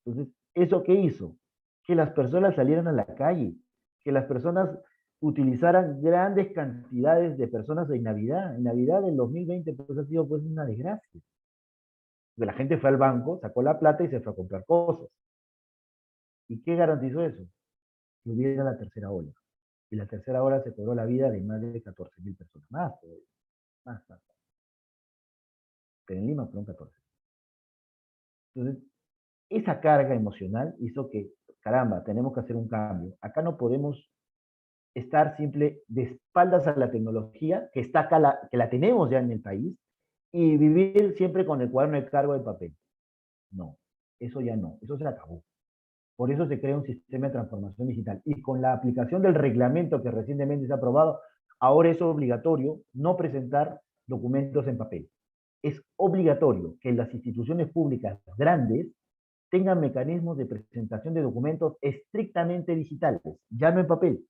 Entonces, ¿eso qué hizo? Que las personas salieran a la calle, que las personas utilizaran grandes cantidades de personas en Navidad. En Navidad del 2020 pues ha sido pues una desgracia. Porque la gente fue al banco, sacó la plata y se fue a comprar cosas. ¿Y qué garantizó eso? Que hubiera la tercera ola. Y la tercera ola se cobró la vida de más de 14.000 personas. Más, más. Pero en Lima fueron 14. Entonces, esa carga emocional hizo que, caramba, tenemos que hacer un cambio. Acá no podemos estar simple de espaldas a la tecnología, que está acá, que la tenemos ya en el país, y vivir siempre con el cuaderno de cargo de papel. No, eso ya no, eso se acabó. Por eso se crea un sistema de transformación digital. Y con la aplicación del reglamento que recientemente se ha aprobado, ahora es obligatorio no presentar documentos en papel. Es obligatorio que las instituciones públicas grandes tengan mecanismos de presentación de documentos estrictamente digitales, ya no en papel.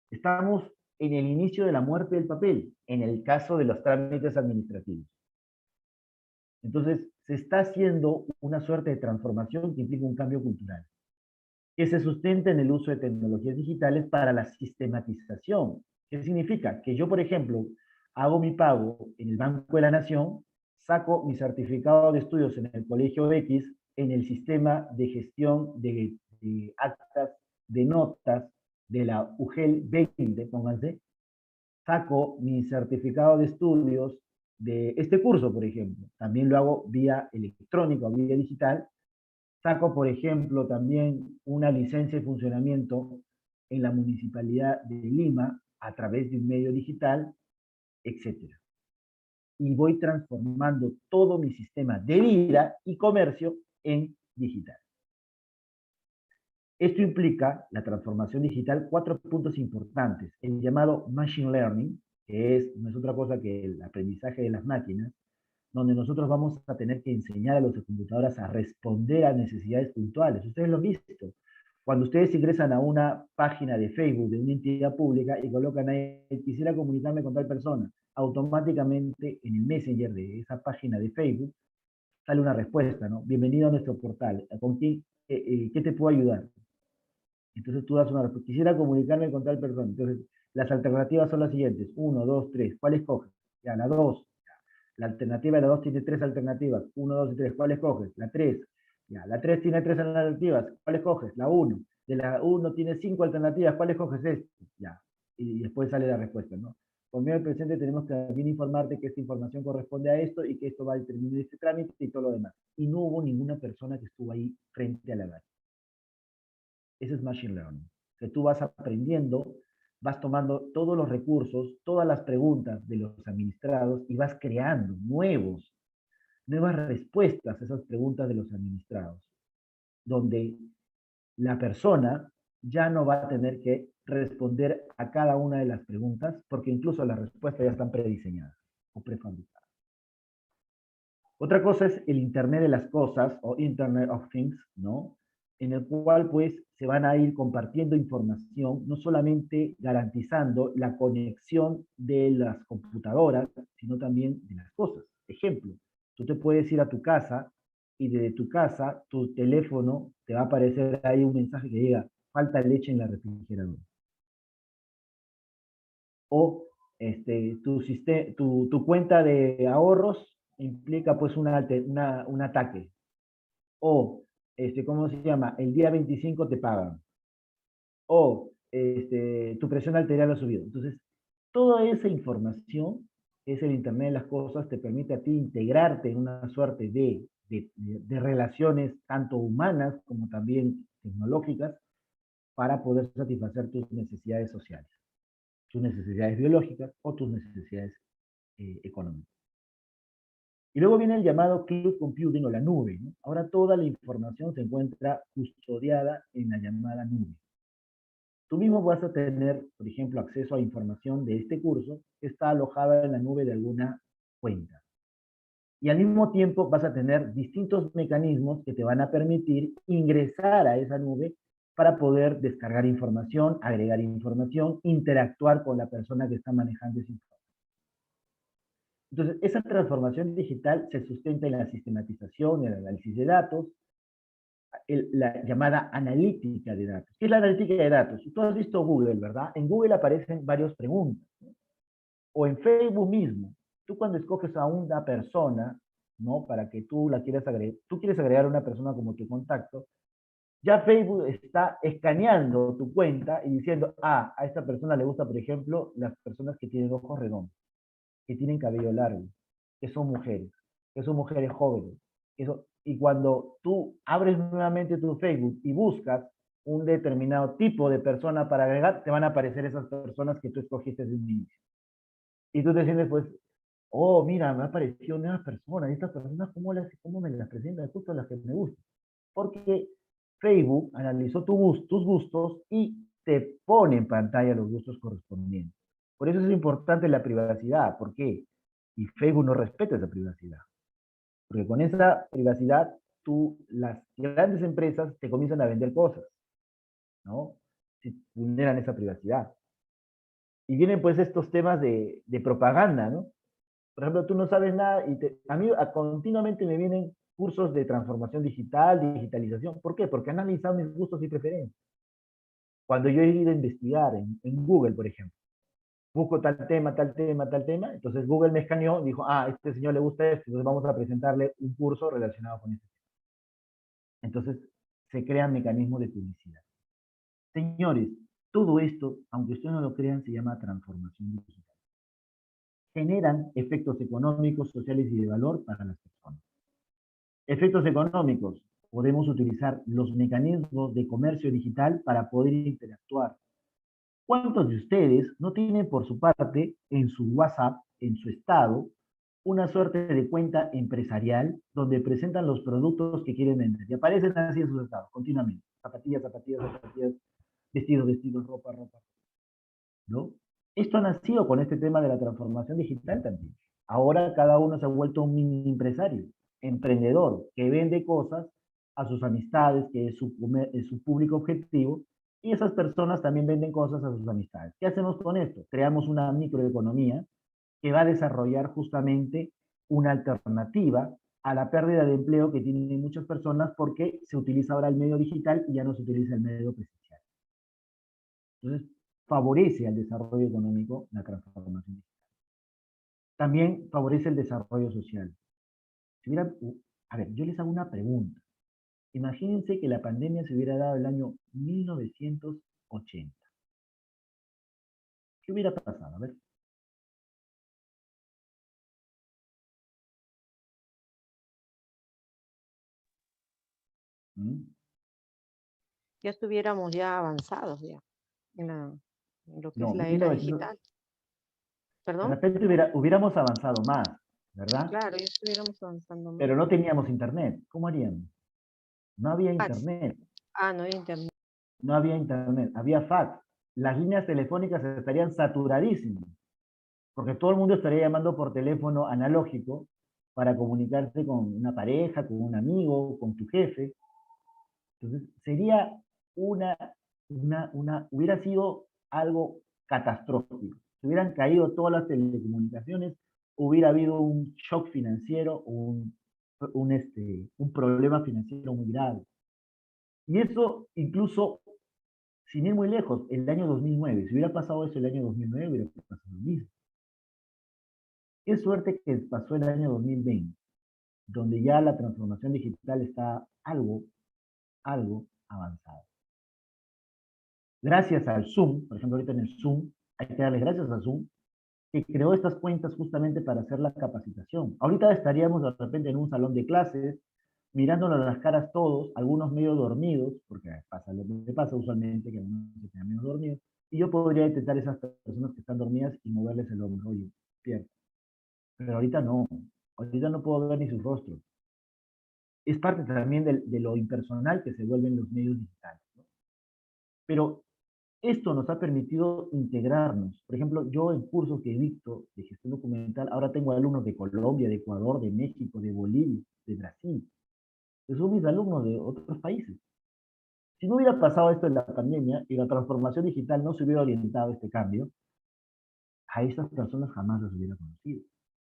Estamos en el inicio de la muerte del papel, en el caso de los trámites administrativos. Entonces, se está haciendo una suerte de transformación que implica un cambio cultural, que se sustenta en el uso de tecnologías digitales para la sistematización. ¿Qué significa? Que yo, por ejemplo, hago mi pago en el Banco de la Nación, saco mi certificado de estudios en el Colegio X, en el sistema de gestión de actas, de notas de la UGEL 20, pónganse, saco mi certificado de estudios de este curso, por ejemplo. También lo hago vía electrónica o vía digital. Saco, por ejemplo, también una licencia de funcionamiento en la Municipalidad de Lima a través de un medio digital, etc. Y voy transformando todo mi sistema de vida y comercio en digital. Esto implica la transformación digital, 4 puntos importantes. El llamado Machine Learning, que no es otra cosa que el aprendizaje de las máquinas, donde nosotros vamos a tener que enseñar a las computadoras a responder a necesidades puntuales. Ustedes lo han visto. Cuando ustedes ingresan a una página de Facebook de una entidad pública y colocan ahí, quisiera comunicarme con tal persona, automáticamente en el Messenger de esa página de Facebook sale una respuesta, ¿no? Bienvenido a nuestro portal. ¿Con quién, qué te puedo ayudar? Entonces tú das una respuesta. Quisiera comunicarme con tal persona. Entonces, las alternativas son las siguientes. 1, 2, 3. ¿Cuál escoges? Ya, la 2. La alternativa de la 2 tiene 3 alternativas. 1, 2 y 3. ¿Cuál escoges? La 3. Ya, la 3 tiene 3 alternativas. ¿Cuál escoges? La 1. De la 1 tiene 5 alternativas. ¿Cuál escoges? Este. Ya. Y después sale la respuesta, ¿no? Por medio del presente tenemos que también informarte que esta información corresponde a esto y que esto va a determinar este trámite y todo lo demás. Y no hubo ninguna persona que estuvo ahí frente a la base. Ese es Machine Learning. Que tú vas aprendiendo, vas tomando todos los recursos, todas las preguntas de los administrados y vas creando nuevas respuestas a esas preguntas de los administrados, donde la persona ya no va a tener que responder a cada una de las preguntas, porque incluso las respuestas ya están prediseñadas o prefabricadas. Otra cosa es el Internet de las Cosas o Internet of Things, ¿no? En el cual pues se van a ir compartiendo información, no solamente garantizando la conexión de las computadoras, sino también de las cosas. Ejemplo, tú te puedes ir a tu casa y desde tu casa, tu teléfono, te va a aparecer ahí un mensaje que diga, falta leche en la refrigeradora. O tu cuenta de ahorros implica pues un ataque. O, ¿cómo se llama? El día 25 te pagan. O, tu presión arterial ha subido. Entonces, toda esa información es el Internet de las Cosas, te permite a ti integrarte en una suerte de relaciones tanto humanas como también tecnológicas para poder satisfacer tus necesidades sociales, tus necesidades biológicas o tus necesidades económicas. Y luego viene el llamado cloud computing o la nube, ¿no? Ahora toda la información se encuentra custodiada en la llamada nube. Tú mismo vas a tener, por ejemplo, acceso a información de este curso que está alojada en la nube de alguna cuenta. Y al mismo tiempo vas a tener distintos mecanismos que te van a permitir ingresar a esa nube para poder descargar información, agregar información, interactuar con la persona que está manejando esa información. Entonces, esa transformación digital se sustenta en la sistematización, en el análisis de datos, la llamada analítica de datos. ¿Qué es la analítica de datos? Tú has visto Google, ¿verdad? En Google aparecen varias preguntas, ¿no? O en Facebook mismo. Tú cuando escoges a una persona, ¿no? Para que tú la quieras agregar, tú quieres agregar a una persona como tu contacto, ya Facebook está escaneando tu cuenta y diciendo, a esta persona le gusta, por ejemplo, las personas que tienen ojos redondos, que tienen cabello largo, que son mujeres jóvenes. Y cuando tú abres nuevamente tu Facebook y buscas un determinado tipo de persona para agregar, te van a aparecer esas personas que tú escogiste desde un inicio. Y tú te sientes pues, oh, mira, me ha aparecido nuevas personas, y estas personas, ¿cómo me las presentan? Justo las que me gustan. Porque Facebook analizó tus gustos y te pone en pantalla los gustos correspondientes. Por eso es importante la privacidad. ¿Por qué? Y Facebook no respeta esa privacidad. Porque con esa privacidad, las grandes empresas te comienzan a vender cosas, ¿no? Si vulneran esa privacidad. Y vienen pues estos temas de propaganda, ¿no? Por ejemplo, tú no sabes nada y a mí continuamente me vienen cursos de transformación digital, digitalización. ¿Por qué? Porque han analizado mis gustos y preferencias. Cuando yo he ido a investigar en Google, por ejemplo, busco tal tema, tal tema, tal tema, entonces Google me escaneó y dijo, a este señor le gusta esto, entonces vamos a presentarle un curso relacionado con este tema. Entonces se crean mecanismos de publicidad. Señores, todo esto, aunque ustedes no lo crean, se llama transformación digital. Generan efectos económicos, sociales y de valor para las personas. Efectos económicos. Podemos utilizar los mecanismos de comercio digital para poder interactuar. ¿Cuántos de ustedes no tienen por su parte en su WhatsApp, en su estado, una suerte de cuenta empresarial donde presentan los productos que quieren vender? Y aparecen así en sus estados, continuamente. Zapatillas, zapatillas, zapatillas, vestidos, vestidos, ropa, ropa. ¿No? Esto ha nacido con este tema de la transformación digital también. Ahora cada uno se ha vuelto un mini empresario, emprendedor, que vende cosas a sus amistades, que es su público objetivo, y esas personas también venden cosas a sus amistades. ¿Qué hacemos con esto? Creamos una microeconomía que va a desarrollar justamente una alternativa a la pérdida de empleo que tienen muchas personas porque se utiliza ahora el medio digital y ya no se utiliza el medio presencial. Entonces, favorece al desarrollo económico la transformación digital. También favorece el desarrollo social. Si hubiera, a ver, yo les hago una pregunta. Imagínense que la pandemia se hubiera dado el año 1980. ¿Qué hubiera pasado? A ver. ¿Mm? Ya estuviéramos ya avanzados ya en lo que es No, la era 1900, digital. de ¿Perdón? repente hubiéramos avanzado más, ¿verdad? Claro, ya estuviéramos avanzando más. Pero no teníamos internet. ¿Cómo haríamos? No había Fax. internet. No hay internet. No había internet. Había fax. Las líneas telefónicas estarían saturadísimas, porque todo el mundo estaría llamando por teléfono analógico para comunicarse con una pareja, con un amigo, con tu jefe. Entonces, sería hubiera sido algo catastrófico. Si hubieran caído todas las telecomunicaciones, hubiera habido un shock financiero, un problema financiero muy grave. Y eso incluso, sin ir muy lejos, el año 2009, si hubiera pasado eso el año 2009, hubiera pasado lo mismo. Qué suerte que pasó el año 2020, donde ya la transformación digital está algo avanzada. Gracias al Zoom, por ejemplo, ahorita en el Zoom, hay que darles gracias a Zoom, que creó estas cuentas justamente para hacer la capacitación. Ahorita estaríamos de repente en un salón de clases, mirándonos las caras todos, algunos medio dormidos, porque pasa lo que pasa usualmente, que algunos se quedan medio dormidos, y yo podría detectar esas personas que están dormidas y moverles el hombro, oye, despierta. Pero ahorita no puedo ver ni sus rostros. Es parte también de lo impersonal que se vuelven los medios digitales, ¿no? Pero esto nos ha permitido integrarnos. Por ejemplo, yo en cursos que he dicto de gestión documental, ahora tengo alumnos de Colombia, de Ecuador, de México, de Bolivia, de Brasil, que son mis alumnos de otros países. Si no hubiera pasado esto en la pandemia y la transformación digital no se hubiera orientado a este cambio, a estas personas jamás las hubiera conocido.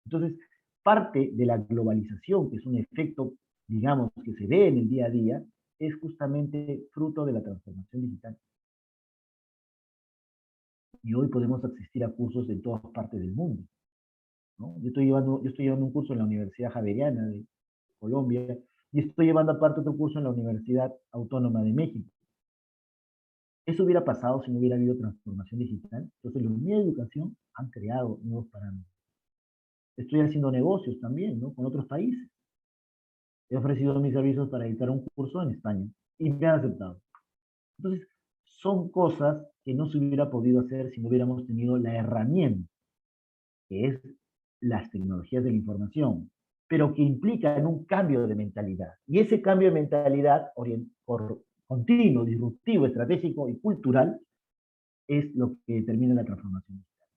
Entonces, parte de la globalización, que es un efecto, digamos, que se ve en el día a día, es justamente fruto de la transformación digital. Y hoy podemos asistir a cursos en todas partes del mundo, ¿no? Yo estoy llevando un curso en la Universidad Javeriana de Colombia y estoy llevando aparte otro curso en la Universidad Autónoma de México. Eso hubiera pasado si no hubiera habido transformación digital. Entonces, los medios de educación han creado nuevos parámetros. Estoy haciendo negocios también, ¿no? Con otros países. He ofrecido mis servicios para editar un curso en España y me han aceptado. Entonces, son cosas que no se hubiera podido hacer si no hubiéramos tenido la herramienta, que es las tecnologías de la información, pero que implican un cambio de mentalidad. Y ese cambio de mentalidad continuo, disruptivo, estratégico y cultural es lo que determina la transformación digital.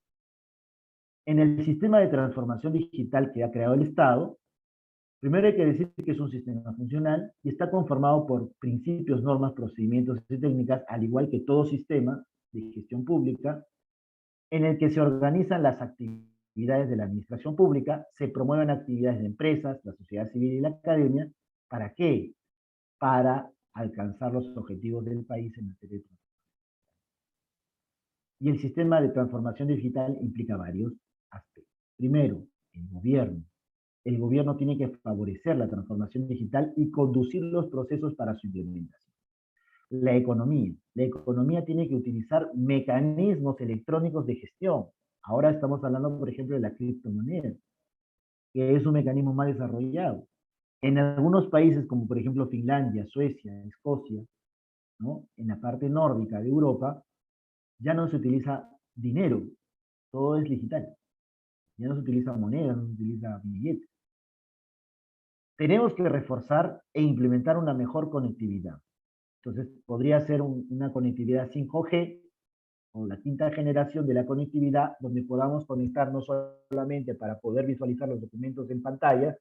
En el sistema de transformación digital que ha creado el Estado, primero hay que decir que es un sistema funcional y está conformado por principios, normas, procedimientos y técnicas, al igual que todo sistema de gestión pública, en el que se organizan las actividades de la administración pública, se promueven actividades de empresas, la sociedad civil y la academia. ¿Para qué? Para alcanzar los objetivos del país en materia de transformación. Y el sistema de transformación digital implica varios aspectos. Primero, el gobierno. El gobierno tiene que favorecer la transformación digital y conducir los procesos para su implementación. La economía. La economía tiene que utilizar mecanismos electrónicos de gestión. Ahora estamos hablando, por ejemplo, de la criptomoneda, que es un mecanismo más desarrollado. En algunos países, como por ejemplo Finlandia, Suecia, Escocia, ¿no? En la parte nórdica de Europa, ya no se utiliza dinero, todo es digital. Ya no se utiliza moneda, no se utiliza billetes. Tenemos que reforzar e implementar una mejor conectividad. Entonces, podría ser una conectividad 5G o la quinta generación de la conectividad, donde podamos conectar no solamente para poder visualizar los documentos en pantalla,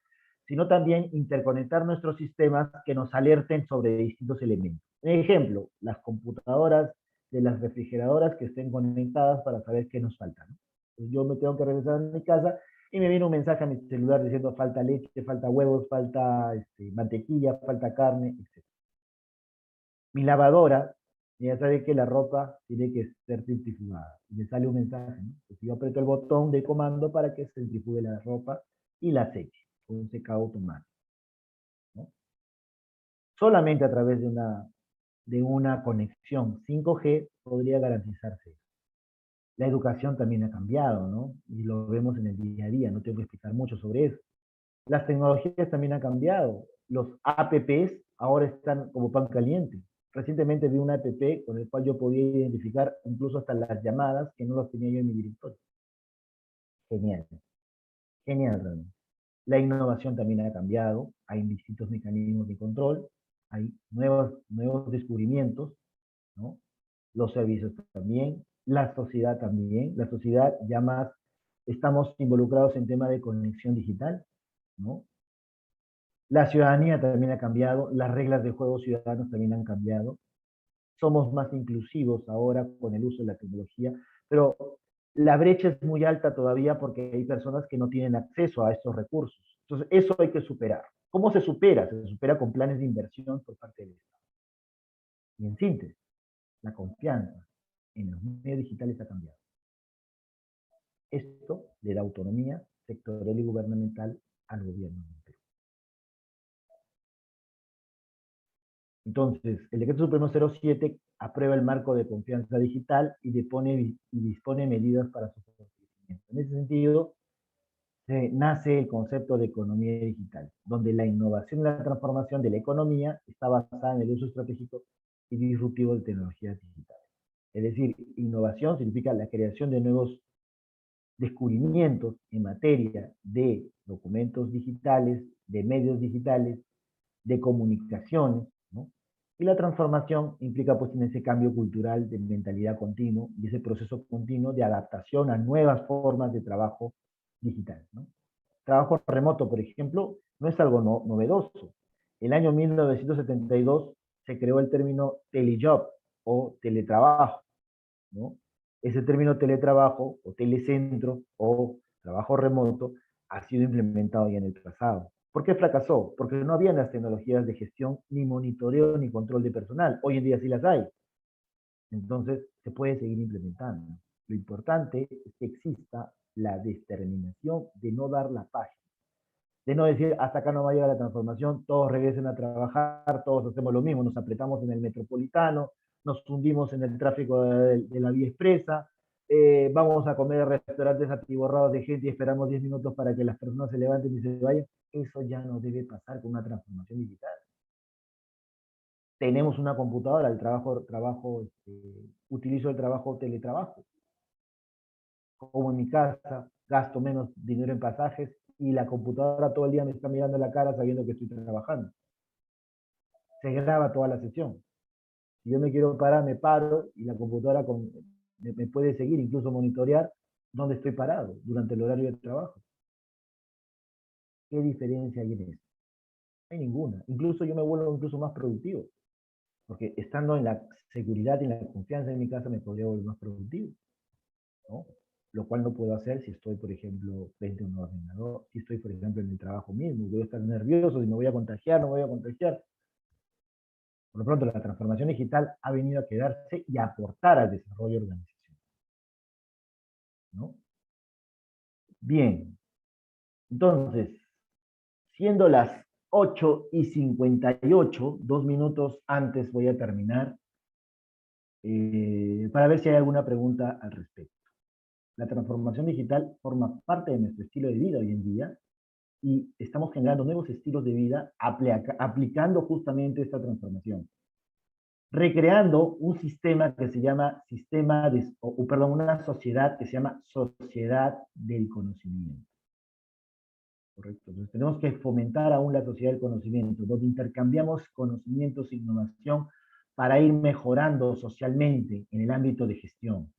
sino también interconectar nuestros sistemas que nos alerten sobre distintos elementos. Ejemplo, las computadoras de las refrigeradoras que estén conectadas para saber qué nos falta, ¿no? Entonces yo me tengo que regresar a mi casa y me viene un mensaje a mi celular diciendo falta leche, falta huevos, falta mantequilla, falta carne, etc. Mi lavadora ya sabe que la ropa tiene que ser centrifugada. Y me sale un mensaje, ¿no? Pues yo aprieto el botón de comando para que se centrifugue la ropa y la seque, con un secado automático, ¿no? Solamente a través de una conexión 5G podría garantizarse. La educación también ha cambiado, ¿no? Y lo vemos en el día a día, no tengo que explicar mucho sobre eso. Las tecnologías también han cambiado. Los apps ahora están como pan caliente. Recientemente vi una app con el cual yo podía identificar incluso hasta las llamadas que no las tenía yo en mi directorio. Genial, genial realmente. La innovación también ha cambiado, hay distintos mecanismos de control, hay nuevos descubrimientos, ¿no? Los servicios también, la sociedad también, la sociedad ya más, estamos involucrados en tema de conexión digital, ¿no? La ciudadanía también ha cambiado, las reglas de juego ciudadanos también han cambiado, somos más inclusivos ahora con el uso de la tecnología, pero la brecha es muy alta todavía porque hay personas que no tienen acceso a estos recursos. Entonces, eso hay que superar. ¿Cómo se supera? Se supera con planes de inversión por parte del Estado. Y en síntesis, la confianza en los medios digitales ha cambiado. Esto le da autonomía sectorial y gubernamental al gobierno del Perú. Entonces, el Decreto Supremo 07 aprueba el marco de confianza digital y dispone medidas para su fortalecimiento. En ese sentido, nace el concepto de economía digital, donde la innovación y la transformación de la economía está basada en el uso estratégico y disruptivo de tecnologías digitales. Es decir, innovación significa la creación de nuevos descubrimientos en materia de documentos digitales, de medios digitales, de comunicaciones, ¿no? Y la transformación implica pues en ese cambio cultural de mentalidad continuo y ese proceso continuo de adaptación a nuevas formas de trabajo digital, ¿no? Trabajo remoto, por ejemplo, no es algo novedoso. El año 1972 se creó el término telejob o teletrabajo, ¿no? Ese término teletrabajo o telecentro o trabajo remoto ha sido implementado ya en el pasado. ¿Por qué fracasó? Porque no había las tecnologías de gestión, ni monitoreo, ni control de personal. Hoy en día sí las hay. Entonces, se puede seguir implementando. Lo importante es que exista la determinación de no dar la página. De no decir, hasta acá no va a llegar la transformación, todos regresen a trabajar, todos hacemos lo mismo, nos apretamos en el metropolitano, nos hundimos en el tráfico de la vía expresa, vamos a comer en restaurantes atiborrados de gente y esperamos 10 minutos para que las personas se levanten y se vayan. Eso ya no debe pasar con una transformación digital. Tenemos una computadora, utilizo el trabajo teletrabajo. Como en mi casa, gasto menos dinero en pasajes y la computadora todo el día me está mirando la cara sabiendo que estoy trabajando. Se graba toda la sesión. Si yo me quiero parar, me paro y la computadora me puede seguir, incluso monitorear dónde estoy parado durante el horario de trabajo. ¿Qué diferencia hay en eso? No hay ninguna. Incluso yo me vuelvo incluso más productivo, porque estando en la seguridad y en la confianza en mi casa me podría volver más productivo, ¿no? Lo cual no puedo hacer si estoy, por ejemplo, frente a un ordenador, si estoy, por ejemplo, en el trabajo mismo, voy a estar nervioso, si me voy a contagiar, no me voy a contagiar. Por lo pronto, la transformación digital ha venido a quedarse y a aportar al desarrollo organizacional, ¿no? Bien, entonces, siendo las 8:58, 2 minutos antes voy a terminar, para ver si hay alguna pregunta al respecto. La transformación digital forma parte de nuestro estilo de vida hoy en día y estamos generando nuevos estilos de vida aplicando justamente esta transformación. Recreando un sistema que se llama una sociedad que se llama sociedad del conocimiento. Correcto. Entonces tenemos que fomentar aún la sociedad del conocimiento, donde intercambiamos conocimientos e innovación para ir mejorando socialmente en el ámbito de gestión.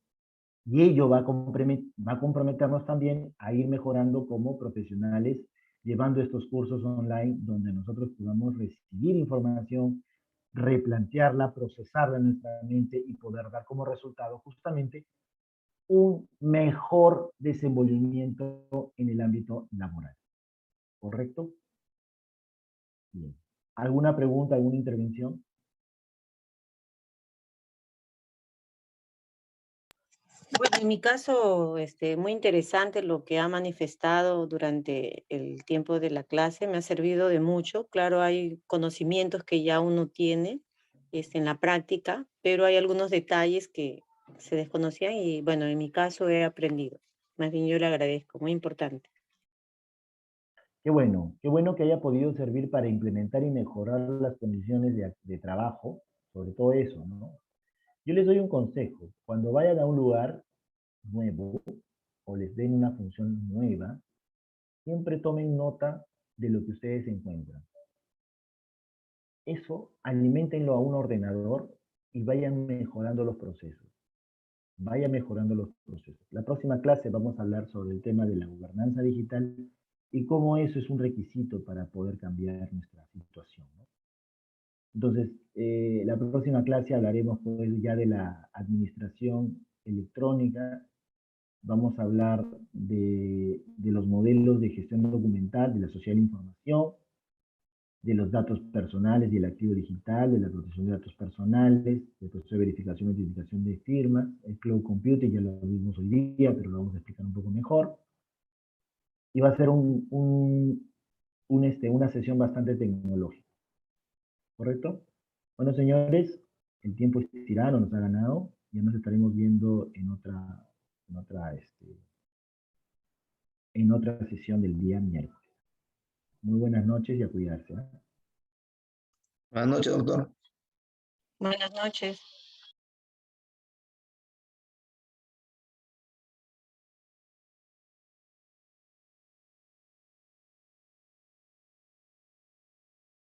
Y ello va a comprometernos también a ir mejorando como profesionales llevando estos cursos online donde nosotros podamos recibir información, replantearla, procesarla en nuestra mente y poder dar como resultado justamente un mejor desenvolvimiento en el ámbito laboral. ¿Correcto? Bien. ¿Alguna pregunta, alguna intervención? Bueno, en mi caso, muy interesante lo que ha manifestado durante el tiempo de la clase, me ha servido de mucho. Claro, hay conocimientos que ya uno tiene en la práctica, pero hay algunos detalles que se desconocían y bueno, en mi caso he aprendido. Más bien yo le agradezco, muy importante. Qué bueno que haya podido servir para implementar y mejorar las condiciones de trabajo, sobre todo eso, ¿no? Yo les doy un consejo, cuando vayan a un lugar nuevo o les den una función nueva, siempre tomen nota de lo que ustedes encuentran. Eso, aliméntenlo a un ordenador y vayan mejorando los procesos. Vayan mejorando los procesos. La próxima clase vamos a hablar sobre el tema de la gobernanza digital y cómo eso es un requisito para poder cambiar nuestra situación, ¿no? Entonces, la próxima clase hablaremos pues ya de la administración electrónica. Vamos a hablar de los modelos de gestión documental, de la social información, de los datos personales y el activo digital, de la protección de datos personales, del proceso de verificación y identificación de firmas, el cloud computing, ya lo vimos hoy día, pero lo vamos a explicar un poco mejor. Y va a ser una sesión bastante tecnológica, ¿correcto? Bueno, señores, el tiempo es tirano, nos ha ganado, ya nos estaremos viendo en otra sesión del día miércoles. Muy buenas noches y a cuidarse, ¿eh? Buenas noches, doctor. Buenas noches.